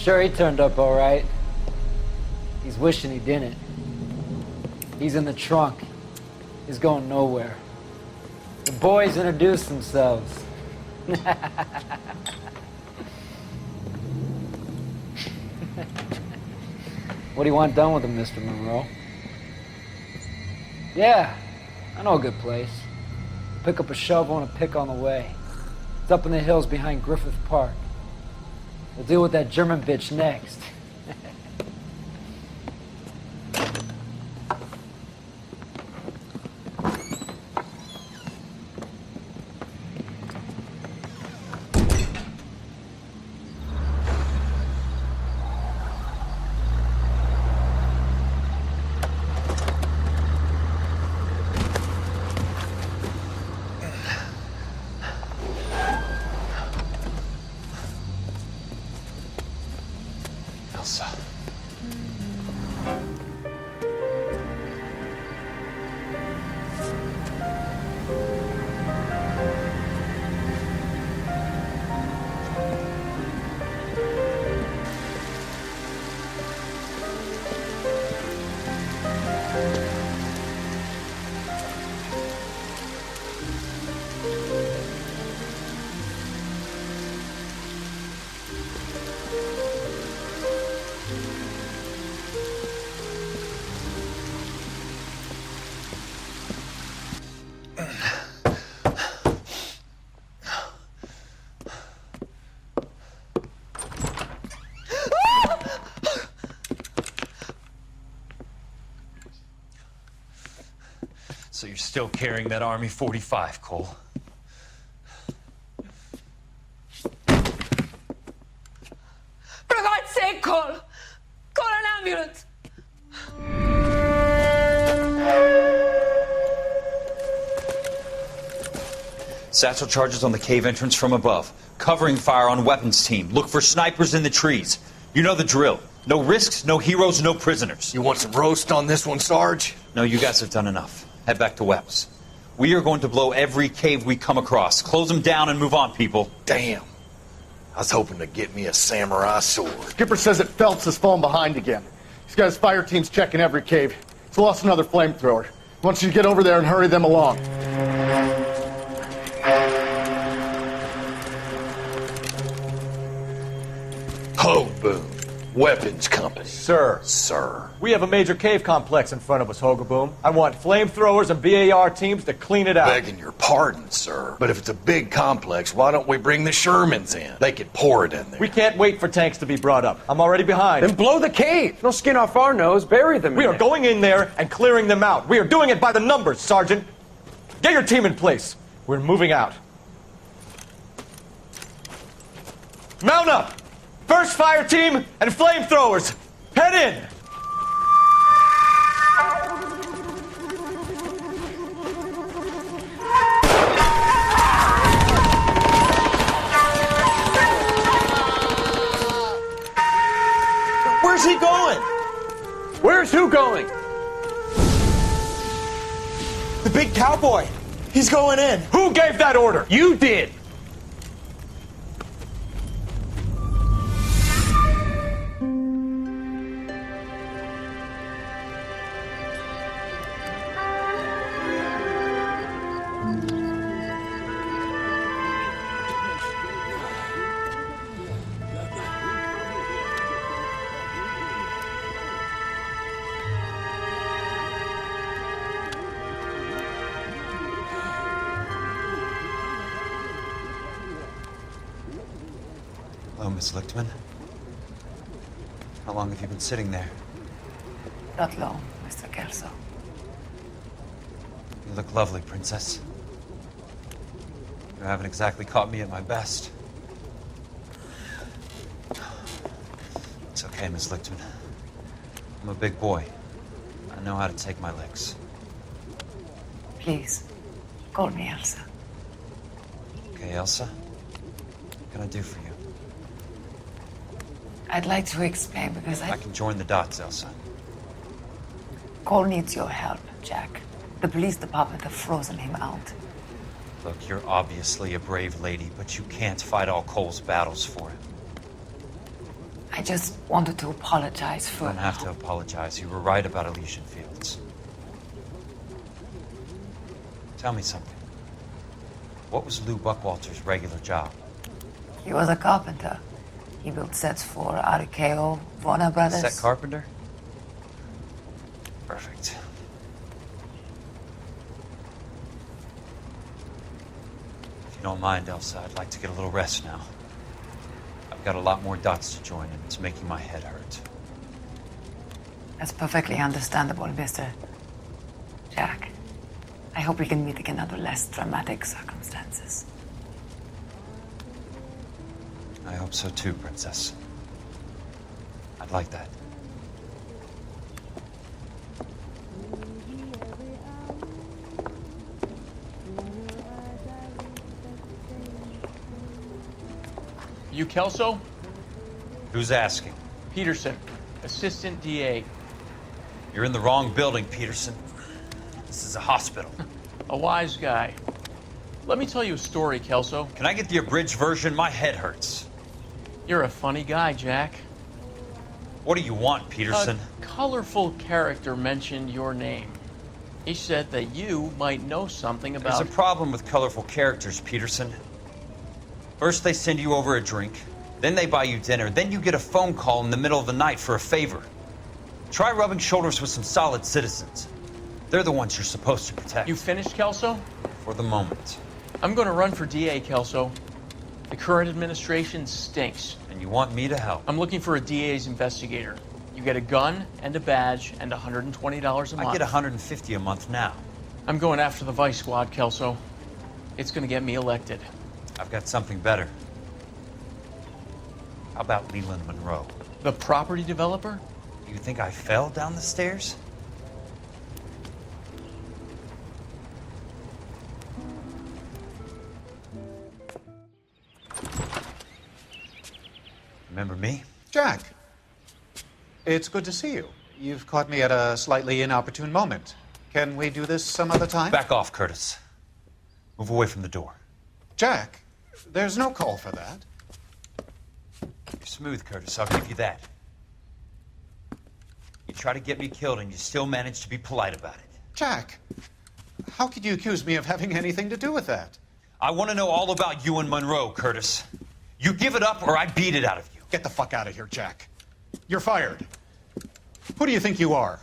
Sure, he turned up all right. He's wishing he didn't. He's in the trunk. He's going nowhere. The boys introduced themselves. What do you want done with him, Mr. Monroe? Yeah, I know a good place. Pick up a shovel and a pick on the way. It's up in the hills behind Griffith Park. We'll deal with that German bitch next. Elsa. So you're still carrying that Army 45, Cole? For God's sake, Cole! Call an ambulance! Satchel charges on the cave entrance from above. Covering fire on weapons team. Look for snipers in the trees. You know the drill. No risks, no heroes, no prisoners. You want some roast on this one, Sarge? No, you guys have done enough. Head back to Webb's. We are going to blow every cave we come across. Close them down and move on, people. Damn. I was hoping to get me a samurai sword. Skipper says that Phelps has fallen behind again. He's got his fire teams checking every cave. He's lost another flamethrower. He wants you to get over there and hurry them along. Ho, Boom. Weapons Company. Sir. Sir. We have a major cave complex in front of us, Hogaboom. I want flamethrowers and BAR teams to clean it out. Begging your pardon, sir. But if it's a big complex, why don't we bring the Shermans in? They could pour it in there. We can't wait for tanks to be brought up. I'm already behind. Then blow the cave. No skin off our nose. Bury them. We are going in there and clearing them out. We are doing it by the numbers, Sergeant. Get your team in place. We're moving out. Mount up! First fire team and flamethrowers! Head in! Where's he going? Where's who going? The big cowboy. He's going in. Who gave that order? You did. Hello, Miss Lichtman. How long have you been sitting there? Not long, Mr. Kelso. You look lovely, Princess. You haven't exactly caught me at my best. It's okay, Miss Lichtman. I'm a big boy. I know how to take my licks. Please, call me Elsa. Okay, Elsa? What can I do for you? I'd like to explain because I can join the dots, Elsa. Cole needs your help, Jack. The police department have frozen him out. Look, you're obviously a brave lady, but you can't fight all Cole's battles for him. I I just wanted to apologize You for... don't have to apologize. You were right about Elysian Fields. Tell me something. What was Lou Buckwalter's regular job? He was a carpenter. He built sets for RKO, Warner Brothers. Set carpenter? Perfect. If you don't mind, Elsa, I'd like to get a little rest now. I've got a lot more dots to join, and it's making my head hurt. That's perfectly understandable, Mr. Jack. I hope we can meet again under less dramatic circumstances. I hope so too, Princess. I'd like that. You Kelso? Who's asking? Peterson, Assistant DA. You're in the wrong building, Peterson. This is a hospital. A wise guy. Let me tell you a story, Kelso. Can I get the abridged version? My head hurts. You're a funny guy, Jack. What do you want, Peterson? A colorful character mentioned your name. He said that you might know something about... There's a problem with colorful characters, Peterson. First they send you over a drink, then they buy you dinner, then you get a phone call in the middle of the night for a favor. Try rubbing shoulders with some solid citizens. They're the ones you're supposed to protect. You finished, Kelso? For the moment. I'm going to run for DA, Kelso. The current administration stinks. And you want me to help? I'm looking for a DA's investigator. You get a gun and a badge and $120 a month. I get $150 a month now. I'm going after the Vice Squad, Kelso. It's going to get me elected. I've got something better. How about Leland Monroe? The property developer? You think I fell down the stairs? Remember me? Jack, it's good to see you. You've caught me at a slightly inopportune moment. Can we do this some other time? Back off, Curtis. Move away from the door. Jack, there's no call for that. You're smooth, Curtis. I'll give you that. You try to get me killed and you still manage to be polite about it. Jack, how could you accuse me of having anything to do with that? I want to know all about you and Monroe, Curtis. You give it up or I beat it out of you. Get the fuck out of here, Jack. You're fired. Who do you think you are?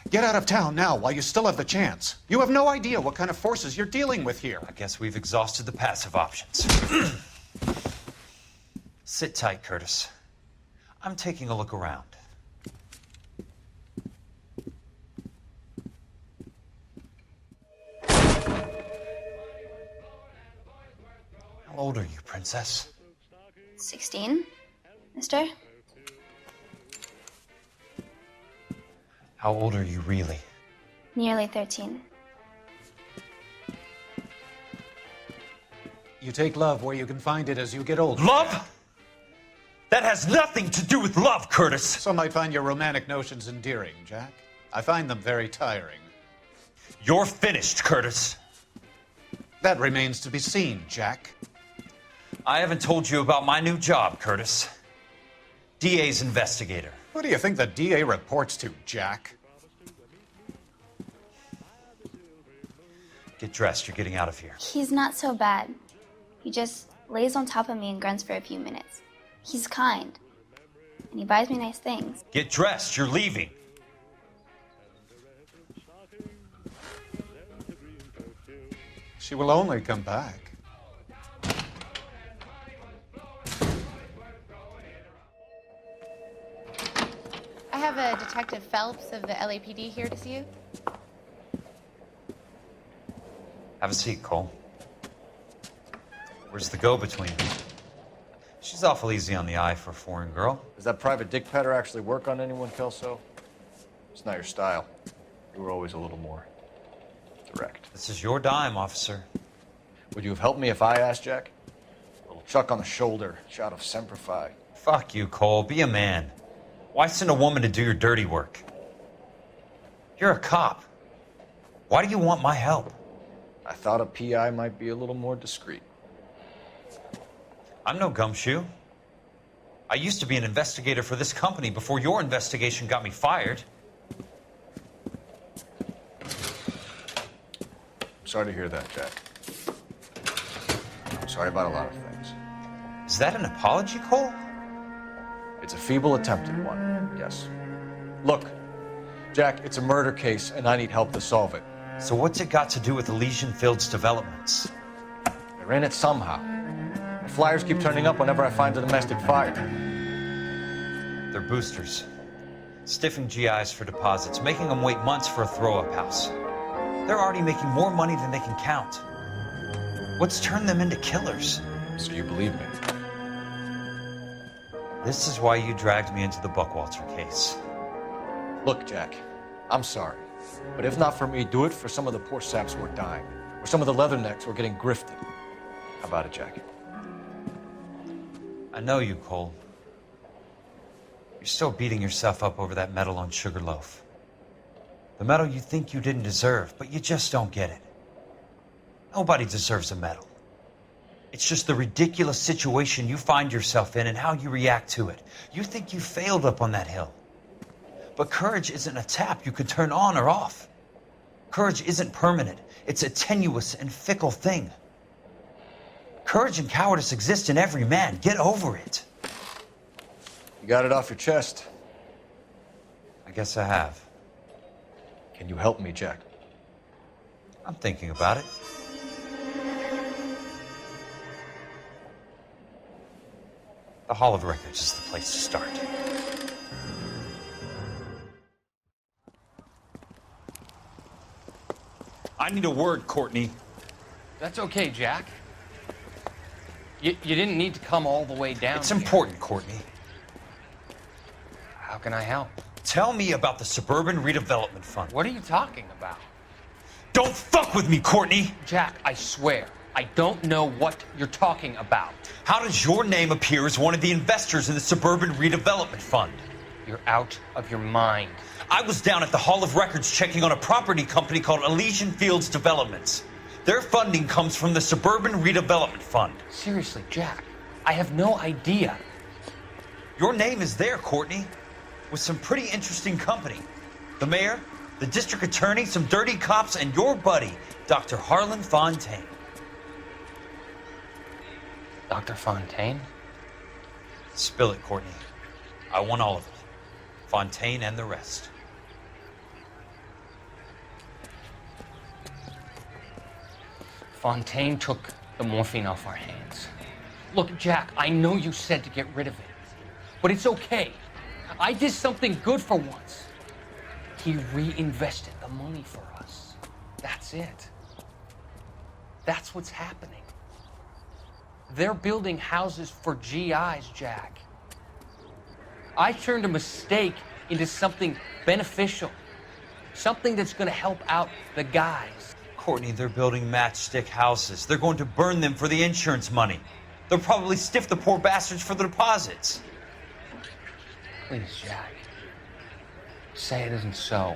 Get out of town now while you still have the chance. You have no idea what kind of forces you're dealing with here. I guess we've exhausted the passive options. Sit tight, Curtis. I'm taking a look around. How old are you, Princess? 16, mister? How old are you really? Nearly 13. You take love where you can find it as you get older. Love? That has nothing to do with love, Curtis. Some might find your romantic notions endearing, Jack. I find them very tiring. You're finished, Curtis. That remains to be seen, Jack. I haven't told you about my new job, Curtis. DA's investigator. Who do you think the DA reports to, Jack? Get dressed. You're getting out of here. He's not so bad. He just lays on top of me and grunts for a few minutes. He's kind. And he buys me nice things. Get dressed. You're leaving. She will only come back. I have a Detective Phelps of the LAPD here to see you. Have a seat, Cole. Where's the go-between? She's awful easy on the eye for a foreign girl. Does that private dick petter actually work on anyone, Kelso? It's not your style. You were always a little more direct. This is your dime, officer. Would you have helped me if I asked, Jack? A little chuck on the shoulder, shout of Semper Fi. Fuck you, Cole. Be a man. Why send a woman to do your dirty work? You're a cop. Why do you want my help? I thought a PI might be a little more discreet. I'm no gumshoe. I used to be an investigator for this company before your investigation got me fired. Sorry to hear that, Jack. I'm sorry about a lot of things. Is that an apology, Cole? It's a feeble attempt at one, yes. Look, Jack, it's a murder case, and I need help to solve it. So what's it got to do with Elysian Fields developments? They're in it somehow. The flyers keep turning up whenever I find a domestic fire. They're boosters. Stiffing GIs for deposits, making them wait months for a throw-up house. They're already making more money than they can count. What's turned them into killers? So you believe me? This is why you dragged me into the Buckwalter case. Look, Jack, I'm sorry. But if not for me, do it for some of the poor saps who are dying. Or some of the leathernecks who are getting grifted. How about it, Jack? I know you, Cole. You're still beating yourself up over that medal on Sugarloaf. The medal you think you didn't deserve, but you just don't get it. Nobody deserves a medal. It's just the ridiculous situation you find yourself in and how you react to it. You think you failed up on that hill. But courage isn't a tap you could turn on or off. Courage isn't permanent. It's a tenuous and fickle thing. Courage and cowardice exist in every man. Get over it. You got it off your chest. I guess I have. Can you help me, Jack? I'm thinking about it. The Hall of Records is the place to start. I need a word, Courtney. That's okay, Jack. You didn't need to come all the way down. It's important, Courtney. How can I help? Tell me about the Suburban Redevelopment Fund. What are you talking about? Don't fuck with me, Courtney! Jack, I swear, I don't know what you're talking about. How does your name appear as one of the investors in the Suburban Redevelopment Fund? You're out of your mind. I was down at the Hall of Records checking on a property company called Elysian Fields Developments. Their funding comes from the Suburban Redevelopment Fund. Seriously, Jack, I have no idea. Your name is there, Courtney, with some pretty interesting company. The mayor, the district attorney, some dirty cops, and your buddy, Dr. Harlan Fontaine. Dr. Fontaine? Spill it, Courtney. I want all of it. Fontaine and the rest. Fontaine took the morphine off our hands. Look, Jack, I know you said to get rid of it, but it's okay. I did something good for once. He reinvested the money for us. That's it. That's what's happening. They're building houses for GIs, Jack. I turned a mistake into something beneficial. Something that's going to help out the guys. Courtney, they're building matchstick houses. They're going to burn them for the insurance money. They'll probably stiff the poor bastards for the deposits. Please, Jack. Say it isn't so.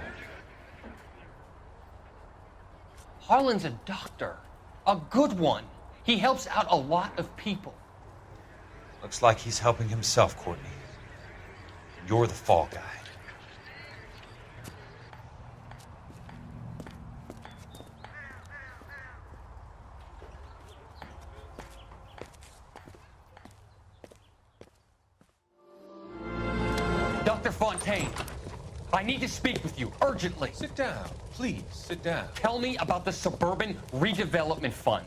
Harlan's a doctor. A good one. He helps out a lot of people. Looks like he's helping himself, Courtney. You're the fall guy. Dr. Fontaine, I need to speak with you urgently. Sit down. Please, sit down. Tell me about the Suburban Redevelopment Fund.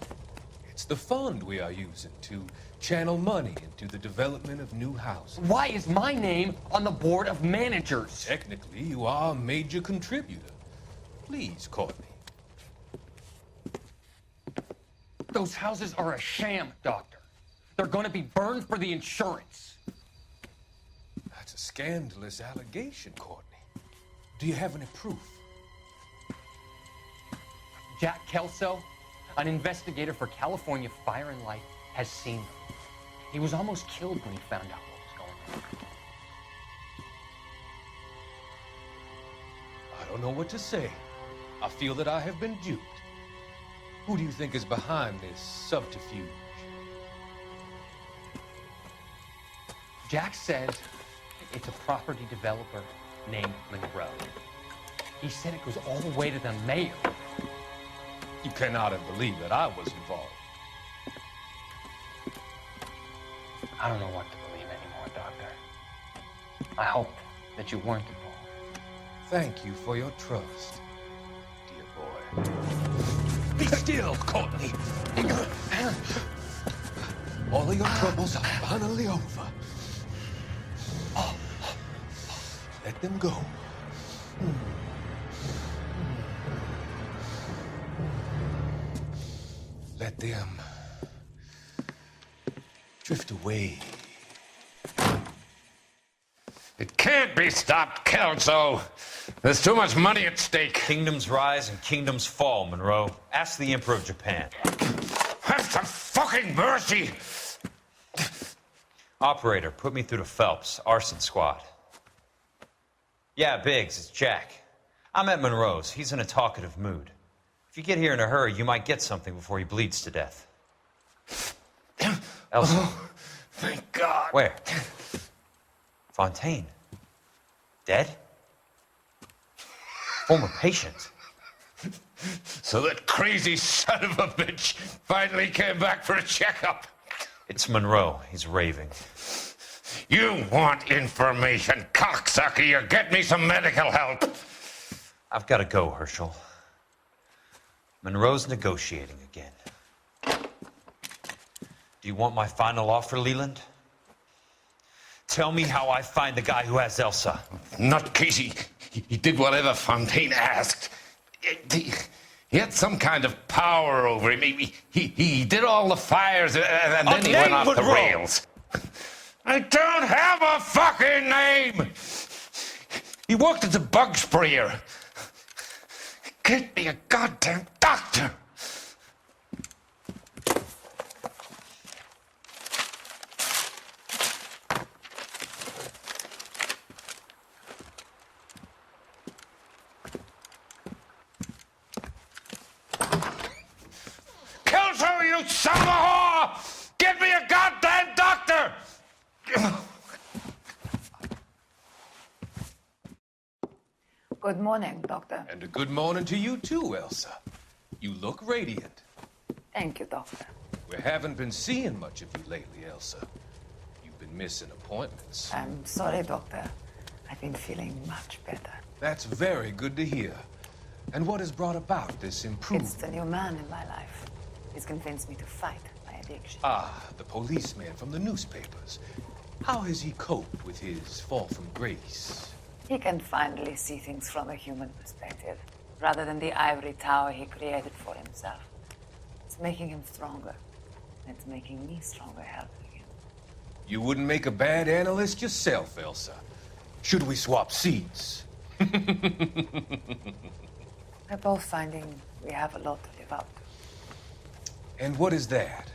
It's the fund we are using to channel money into the development of new houses. Why is my name on the board of managers? Technically, you are a major contributor. Please, Courtney. Those houses are a sham, Doctor. They're going to be burned for the insurance. That's a scandalous allegation, Courtney. Do you have any proof? Jack Kelso, an investigator for California Fire and Life, has seen them. He was almost killed when he found out what was going on. I don't know what to say. I feel that I have been duped. Who do you think is behind this subterfuge? Jack says it's a property developer named Monroe. He said it goes all the way to the mayor. You cannot have believed that I was involved. I don't know what to believe anymore, Doctor. I hope that you weren't involved. Thank you for your trust, dear boy. Be still, Courtney. All of your troubles are finally over. Let them go. Let them drift away. It can't be stopped, Kelso. There's too much money at stake. Kingdoms rise and kingdoms fall, Monroe. Ask the Emperor of Japan. Have some fucking mercy! Operator, put me through to Phelps, arson squad. Yeah, Biggs, it's Jack. I'm at Monroe's. He's in a talkative mood. If you get here in a hurry, you might get something before he bleeds to death. Elsa. Oh, thank God. Where? Fontaine. Dead? Former patient. So that crazy son of a bitch finally came back for a checkup. It's Monroe. He's raving. You want information, cocksucker. You get me some medical help. I've got to go, Herschel. Monroe's negotiating again. Do you want my final offer, Leland? Tell me how I find the guy who has Elsa. Not Casey. He did whatever Fontaine asked. He had some kind of power over him. He did all the fires, and then he went off the rails. I don't have a fucking name! He worked as a bug sprayer. Get me a goddamn doctor! Kelso, you son of a whore! Get me a goddamn doctor! Good morning, Doctor. And a good morning to you too, Elsa. You look radiant. Thank you, Doctor. We haven't been seeing much of you lately, Elsa. You've been missing appointments. I'm sorry, Doctor. I've been feeling much better. That's very good to hear. And what has brought about this improvement? It's the new man in my life. He's convinced me to fight my addiction. Ah, the policeman from the newspapers. How has he coped with his fall from grace? He can finally see things from a human perspective, rather than the ivory tower he created for himself. It's making him stronger. It's making me stronger helping him. You wouldn't make a bad analyst yourself, Elsa. Should we swap seats? We're both finding we have a lot to live up to. And what is that?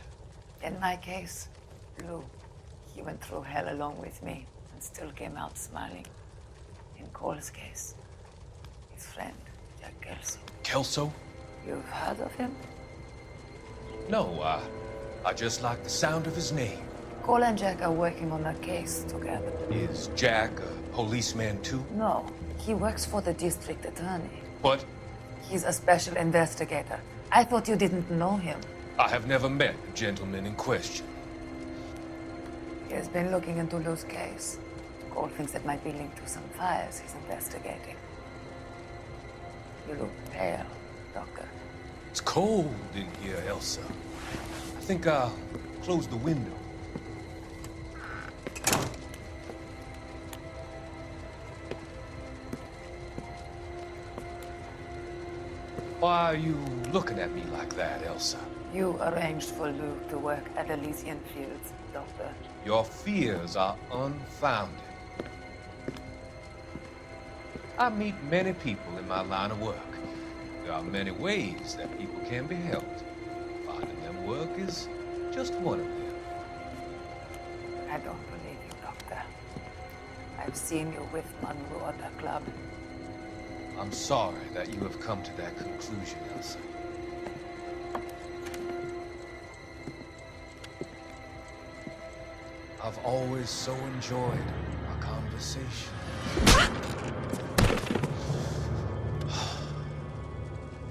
In my case, Lou. He went through hell along with me and still came out smiling. In Cole's case, his friend, Jack Kelso. Kelso? You've heard of him? No, I just like the sound of his name. Cole and Jack are working on a case together. Is Jack a policeman too? No, he works for the district attorney. What? He's a special investigator. I thought you didn't know him. I have never met the gentleman in question. He has been looking into Lou's case. Cole thinks it might be linked to some fires he's investigating. You look pale, Doctor. It's cold in here, Elsa. I think I'll close the window. Why are you looking at me like that, Elsa? You arranged for Lou to work at Elysian Fields, Doctor. Your fears are unfounded. I meet many people in my line of work. There are many ways that people can be helped. Finding them work is just one of them. I don't believe you, Doctor. I've seen you with Monroe at the club. I'm sorry that you have come to that conclusion, Elsa. I've always so enjoyed our conversation.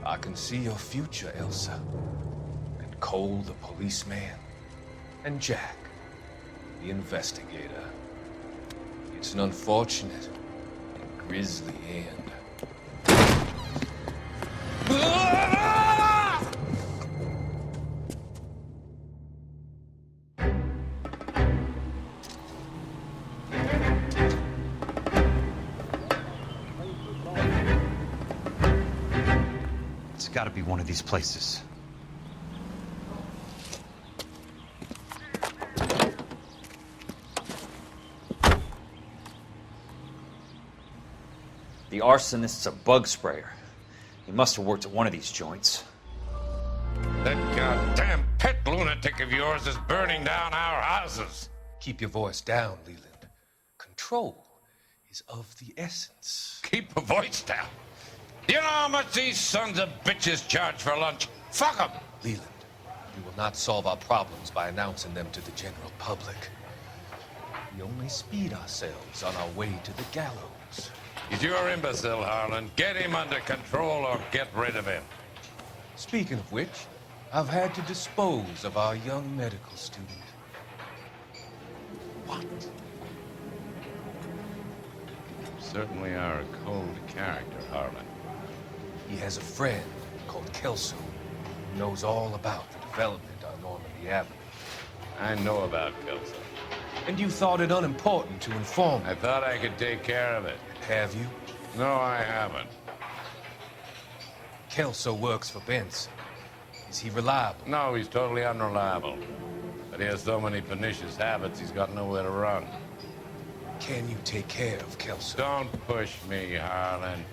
I can see your future, Elsa. And Cole, the policeman. And Jack, the investigator. It's an unfortunate and grisly end. It's gotta be one of these places. The arsonist's a bug sprayer. He must have worked at one of these joints. That goddamn pet lunatic of yours is burning down our houses. Keep your voice down, Leland. Control is of the essence. Keep your voice down. You know how much these sons of bitches charge for lunch? Fuck them! Leland, we will not solve our problems by announcing them to the general public. We only speed ourselves on our way to the gallows. He's your imbecile, Harlan. Get him under control or get rid of him. Speaking of which, I've had to dispose of our young medical student. What? You certainly are a cold character, Harlan. He has a friend called Kelso who knows all about the development on Normandy Avenue. I know about Kelso. And you thought it unimportant to inform me. I thought I could take care of it. Have you? No, I haven't. Kelso works for Benson. Is he reliable? No, he's totally unreliable. But he has so many pernicious habits, he's got nowhere to run. Can you take care of Kelso? Don't push me, Harlan.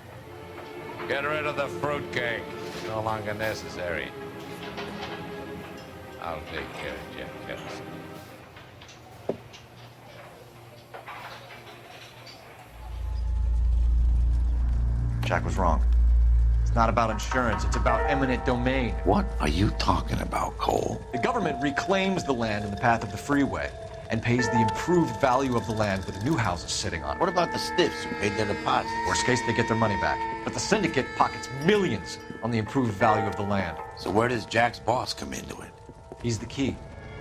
Get rid of the fruitcake. It's no longer necessary. I'll take care of Jack Kelso. Jack was wrong. It's not about insurance, it's about eminent domain. What are you talking about, Cole? The government reclaims the land in the path of the freeway and pays the improved value of the land with the new houses sitting on it. What about the stiffs who paid their deposits? Worst case, they get their money back. But the syndicate pockets millions on the improved value of the land. So where does Jack's boss come into it? He's the key.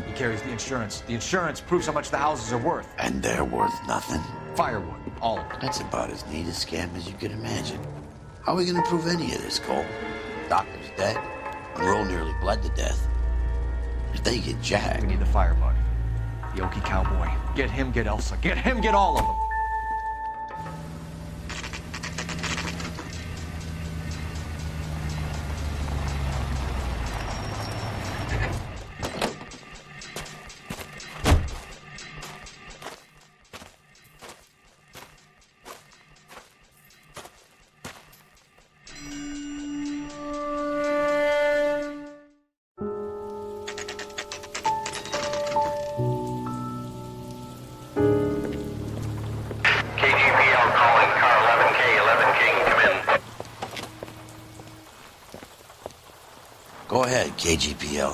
He carries the insurance. The insurance proves how much the houses are worth. And they're worth nothing? Firewood, all of it. That's about as neat a scam as you can imagine. How are we gonna prove any of this, Cole? Doctor's dead. Monroe nearly bled to death. If they get Jack... We need the firebug. The Okie cowboy. Get him, get Elsa. Get him, get all of them. Go ahead, KGPL.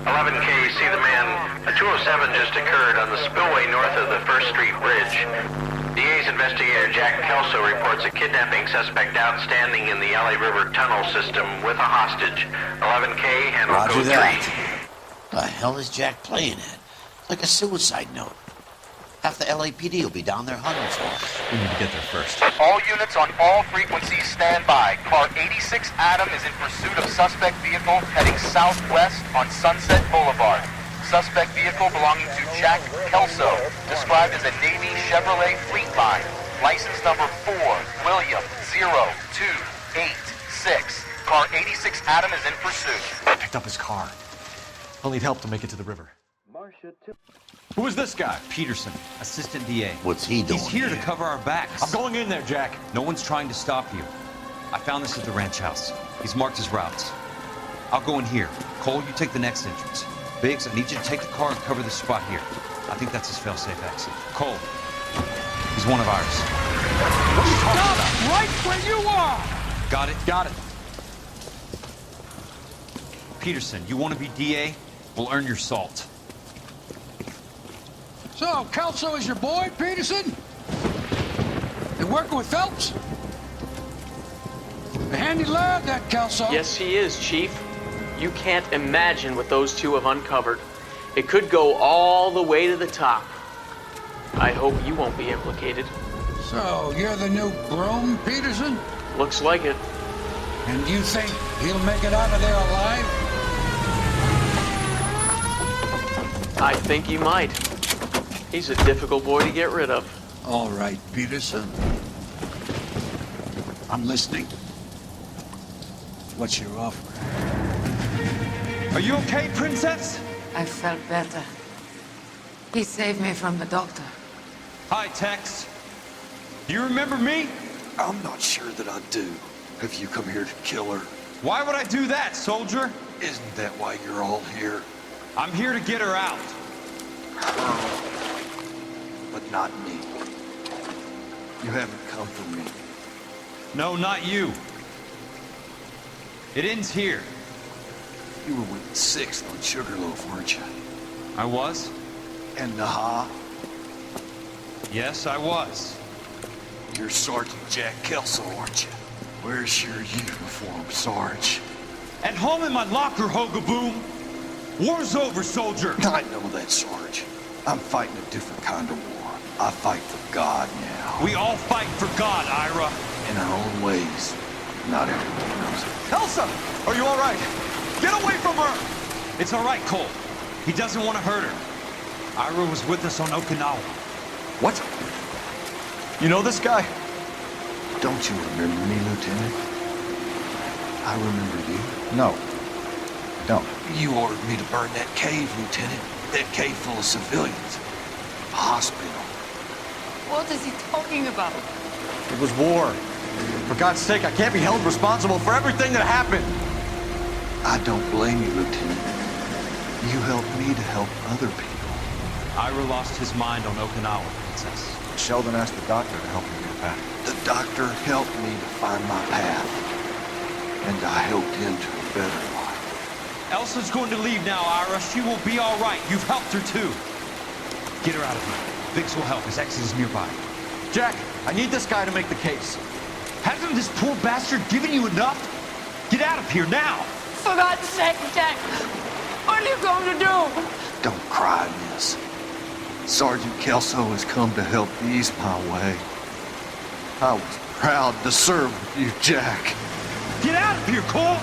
11K, see the man. A 207 just occurred on the spillway north of the 1st Street Bridge. DA's investigator Jack Kelso reports a kidnapping suspect outstanding in the LA River tunnel system with a hostage. 11K, handle Roger code that. 3. The hell is Jack playing at? Like a suicide note. Half the LAPD will be down there hunting for us. We need to get there first. All units on all frequencies stand by. Car 86 Adam is in pursuit of suspect vehicle heading southwest on Sunset Boulevard. Suspect vehicle belonging to Jack Kelso, described as a Navy Chevrolet Fleetline. License number 4, William 0286. Car 86 Adam is in pursuit. Picked up his car. He'll need help to make it to the river. Who is this guy? Peterson, assistant DA. What's he doing He's here to cover our backs. I'm going in there, Jack. No one's trying to stop you. I found this at the ranch house. He's marked his routes. I'll go in here. Cole, you take the next entrance. Biggs, I need you to take the car and cover this spot here. I think that's his fail-safe exit. Cole, he's one of ours. What are you talking about? Right where you are! Got it? Got it. Peterson, you want to be DA? We'll earn your salt. So, Kelso is your boy, Peterson? You working with Phelps? A handy lad, that Kelso. Yes, he is, Chief. You can't imagine what those two have uncovered. It could go all the way to the top. I hope you won't be implicated. So, you're the new groom, Peterson? Looks like it. And you think he'll make it out of there alive? I think he might. He's a difficult boy to get rid of. All right, Peterson. I'm listening. What's your offer? Are you okay, Princess? I felt better. He saved me from the doctor. Hi, Tex. Do you remember me? I'm not sure that I do. Have you come here to kill her? Why would I do that, soldier? Isn't that why you're all here? I'm here to get her out. But not me. You haven't come for me. No, not you. It ends here. You were with the 6th on Sugarloaf, weren't you? I was? And Naha? Yes, I was. You're Sergeant Jack Kelso, aren't you? Where's your uniform, Sarge? At home in my locker, Hogaboom. War's over, soldier. I know that, Sarge. I'm fighting a different kind of war. I fight for God now. We all fight for God, Ira. In our own ways. Not everyone knows it. Elsa! Are you all right? Get away from her! It's all right, Cole. He doesn't want to hurt her. Ira was with us on Okinawa. What? You know this guy? Don't you remember me, Lieutenant? I remember you. No. Don't. You ordered me to burn that cave, Lieutenant. That cave full of civilians. A hospital. What is he talking about? It was war. For God's sake, I can't be held responsible for everything that happened. I don't blame you, Lieutenant. You helped me to help other people. Ira lost his mind on Okinawa, Princess. Sheldon asked the doctor to help him get back. The doctor helped me to find my path. And I helped him to a better life. Elsa's going to leave now, Ira. She will be all right. You've helped her, too. Get her out of here. Biggs will help. His exit is nearby. Jack, I need this guy to make the case. Hasn't this poor bastard given you enough? Get out of here now! For God's sake, Jack! What are you going to do? Don't cry, miss. Sergeant Kelso has come to help ease my way. I was proud to serve with you, Jack. Get out of here, Cole!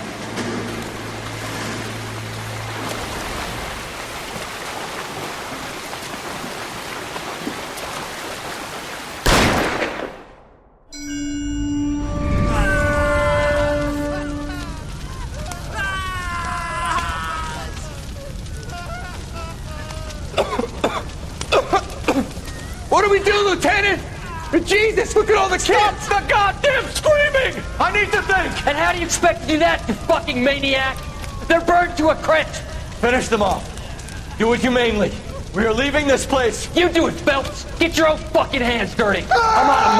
What do we do, Lieutenant? Jesus, look at all the kids! Stop the goddamn screaming! I need to think! And how do you expect to do that, you fucking maniac? They're burned to a crisp! Finish them off. Do it humanely. We are leaving this place. You do it, Phelps! Get your own fucking hands dirty! I'm out of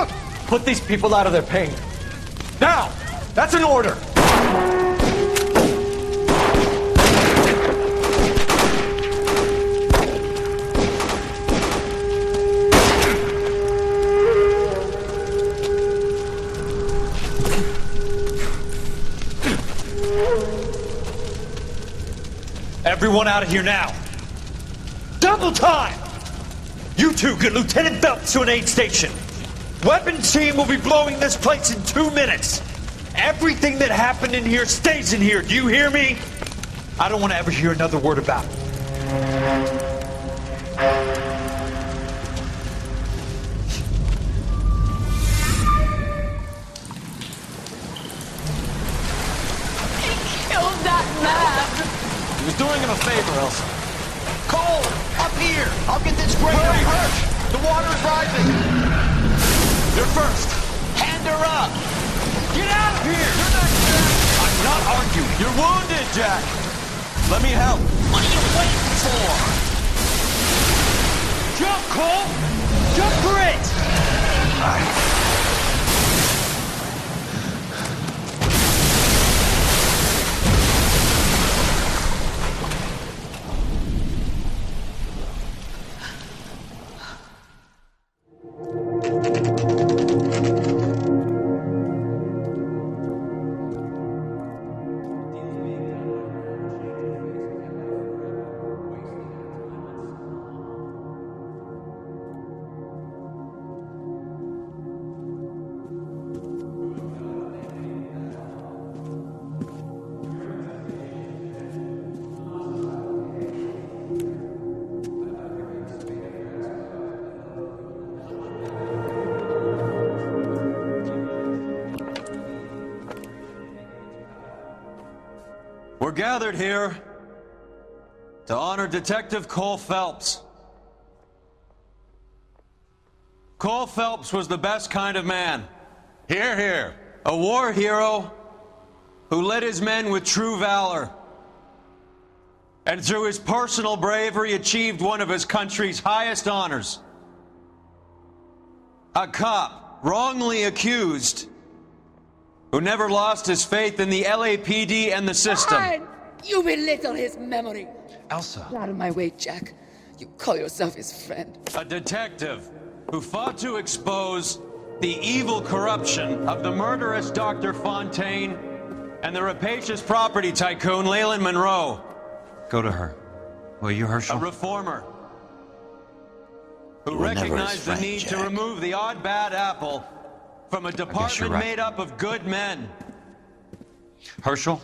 morphine! Put these people out of their pain. Now! That's an order! Everyone out of here now. Double time! You two get Lieutenant Phelps to an aid station. Weapons team will be blowing this place in 2 minutes. Everything that happened in here stays in here. Do you hear me? I don't want to ever hear another word about it. Killed that man! He was doing him a favor, Elsa. Cole, up here! I'll get this crate hurt! The water is rising! You're first! Hand her up! Get out of here! You're not Jack! I'm not arguing. You're wounded, Jack! Let me help. What are you waiting for? Jump, Cole! Jump for it! We're gathered here to honor Detective Cole Phelps. Cole Phelps was the best kind of man. Hear, hear. A war hero who led his men with true valor. And through his personal bravery achieved one of his country's highest honors. A cop wrongly accused who never lost his faith in the LAPD and the system. Fine. You belittle his memory. Elsa. Get out of my way, Jack. You call yourself his friend. A detective who fought to expose the evil corruption of the murderous Dr. Fontaine and the rapacious property tycoon Leyland Monroe. Go to her. Will you, Herschel? A reformer who You were never his recognized friend, the need to Jack. remove the odd bad apple from a department right. made up of good men. Herschel?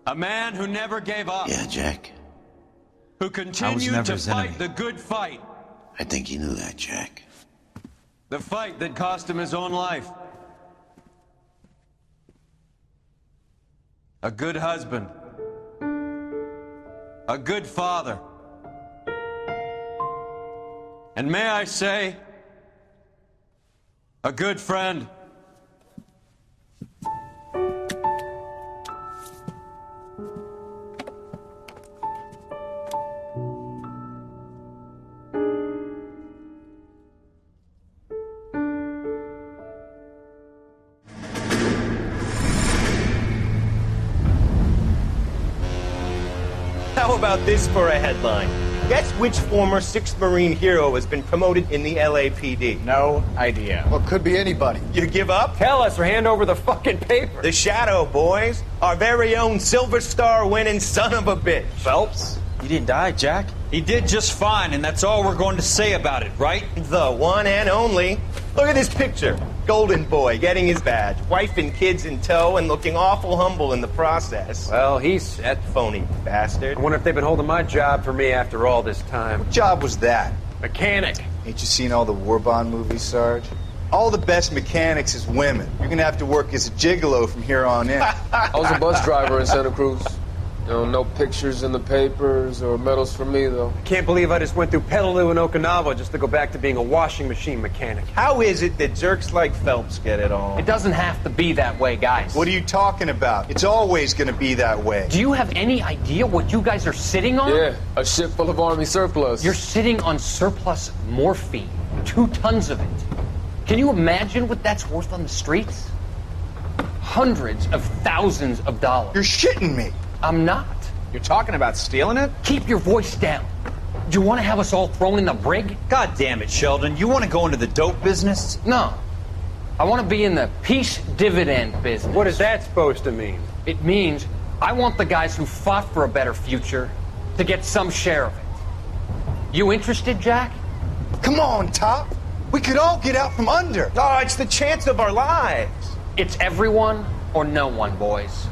A man who never gave up. Yeah, Jack. Who continued never to his fight enemy. the good fight. I think you knew that, Jack. The fight that cost him his own life. A good husband. A good father. And may I say, a good friend. How about this for a headline? Guess which former 6th Marine hero has been promoted in the LAPD? No idea. Well, it could be anybody. You give up? Tell us or hand over the fucking paper. The Shadow, boys. Our very own Silver Star winning son of a bitch. Phelps? You didn't die, Jack. He did just fine, and that's all we're going to say about it, right? The one and only. Look at this picture. Golden boy getting his badge, wife and kids in tow, and looking awful humble in the process. Well, he's set. Phony bastard. I wonder if they've been holding my job for me after all this time. What job was that? Mechanic. Ain't you seen all the war bond movies, Sarge? All the best mechanics is women. You're gonna have to work as a gigolo from here on in. I was a bus driver in Santa Cruz. No pictures in the papers or medals for me, though. I can't believe I just went through Petaloo and Okinawa just to go back to being a washing machine mechanic. How is it that jerks like Phelps get it all? It doesn't have to be that way, guys. What are you talking about? It's always gonna be that way. Do you have any idea what you guys are sitting on? Yeah, a ship full of Army surplus. You're sitting on surplus morphine. 2 tons of it. Can you imagine what that's worth on the streets? Hundreds of thousands of dollars. You're shitting me. I'm not. You're talking about stealing it? Keep your voice down. Do you want to have us all thrown in the brig? God damn it, Sheldon. You want to go into the dope business? No. I want to be in the peace dividend business. What is that supposed to mean? It means I want the guys who fought for a better future to get some share of it. You interested, Jack? Come on, Top. We could all get out from under. Oh, it's the chance of our lives. It's everyone or no one, boys.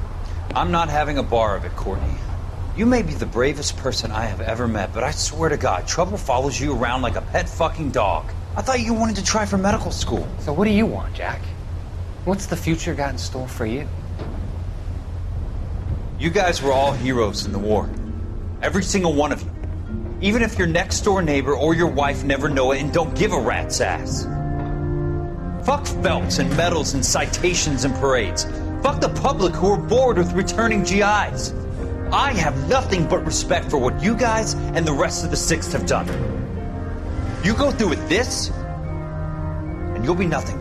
I'm not having a bar of it, Courtney. You may be the bravest person I have ever met, but I swear to God, trouble follows you around like a pet fucking dog. I thought you wanted to try for medical school. So what do you want, Jack? What's the future got in store for you? You guys were all heroes in the war. Every single one of you. Even if your next door neighbor or your wife never know it and don't give a rat's ass. Fuck Phelps and medals and citations and parades. Fuck the public who are bored with returning GIs. I have nothing but respect for what you guys and the rest of the 6th have done. You go through with this, and you'll be nothing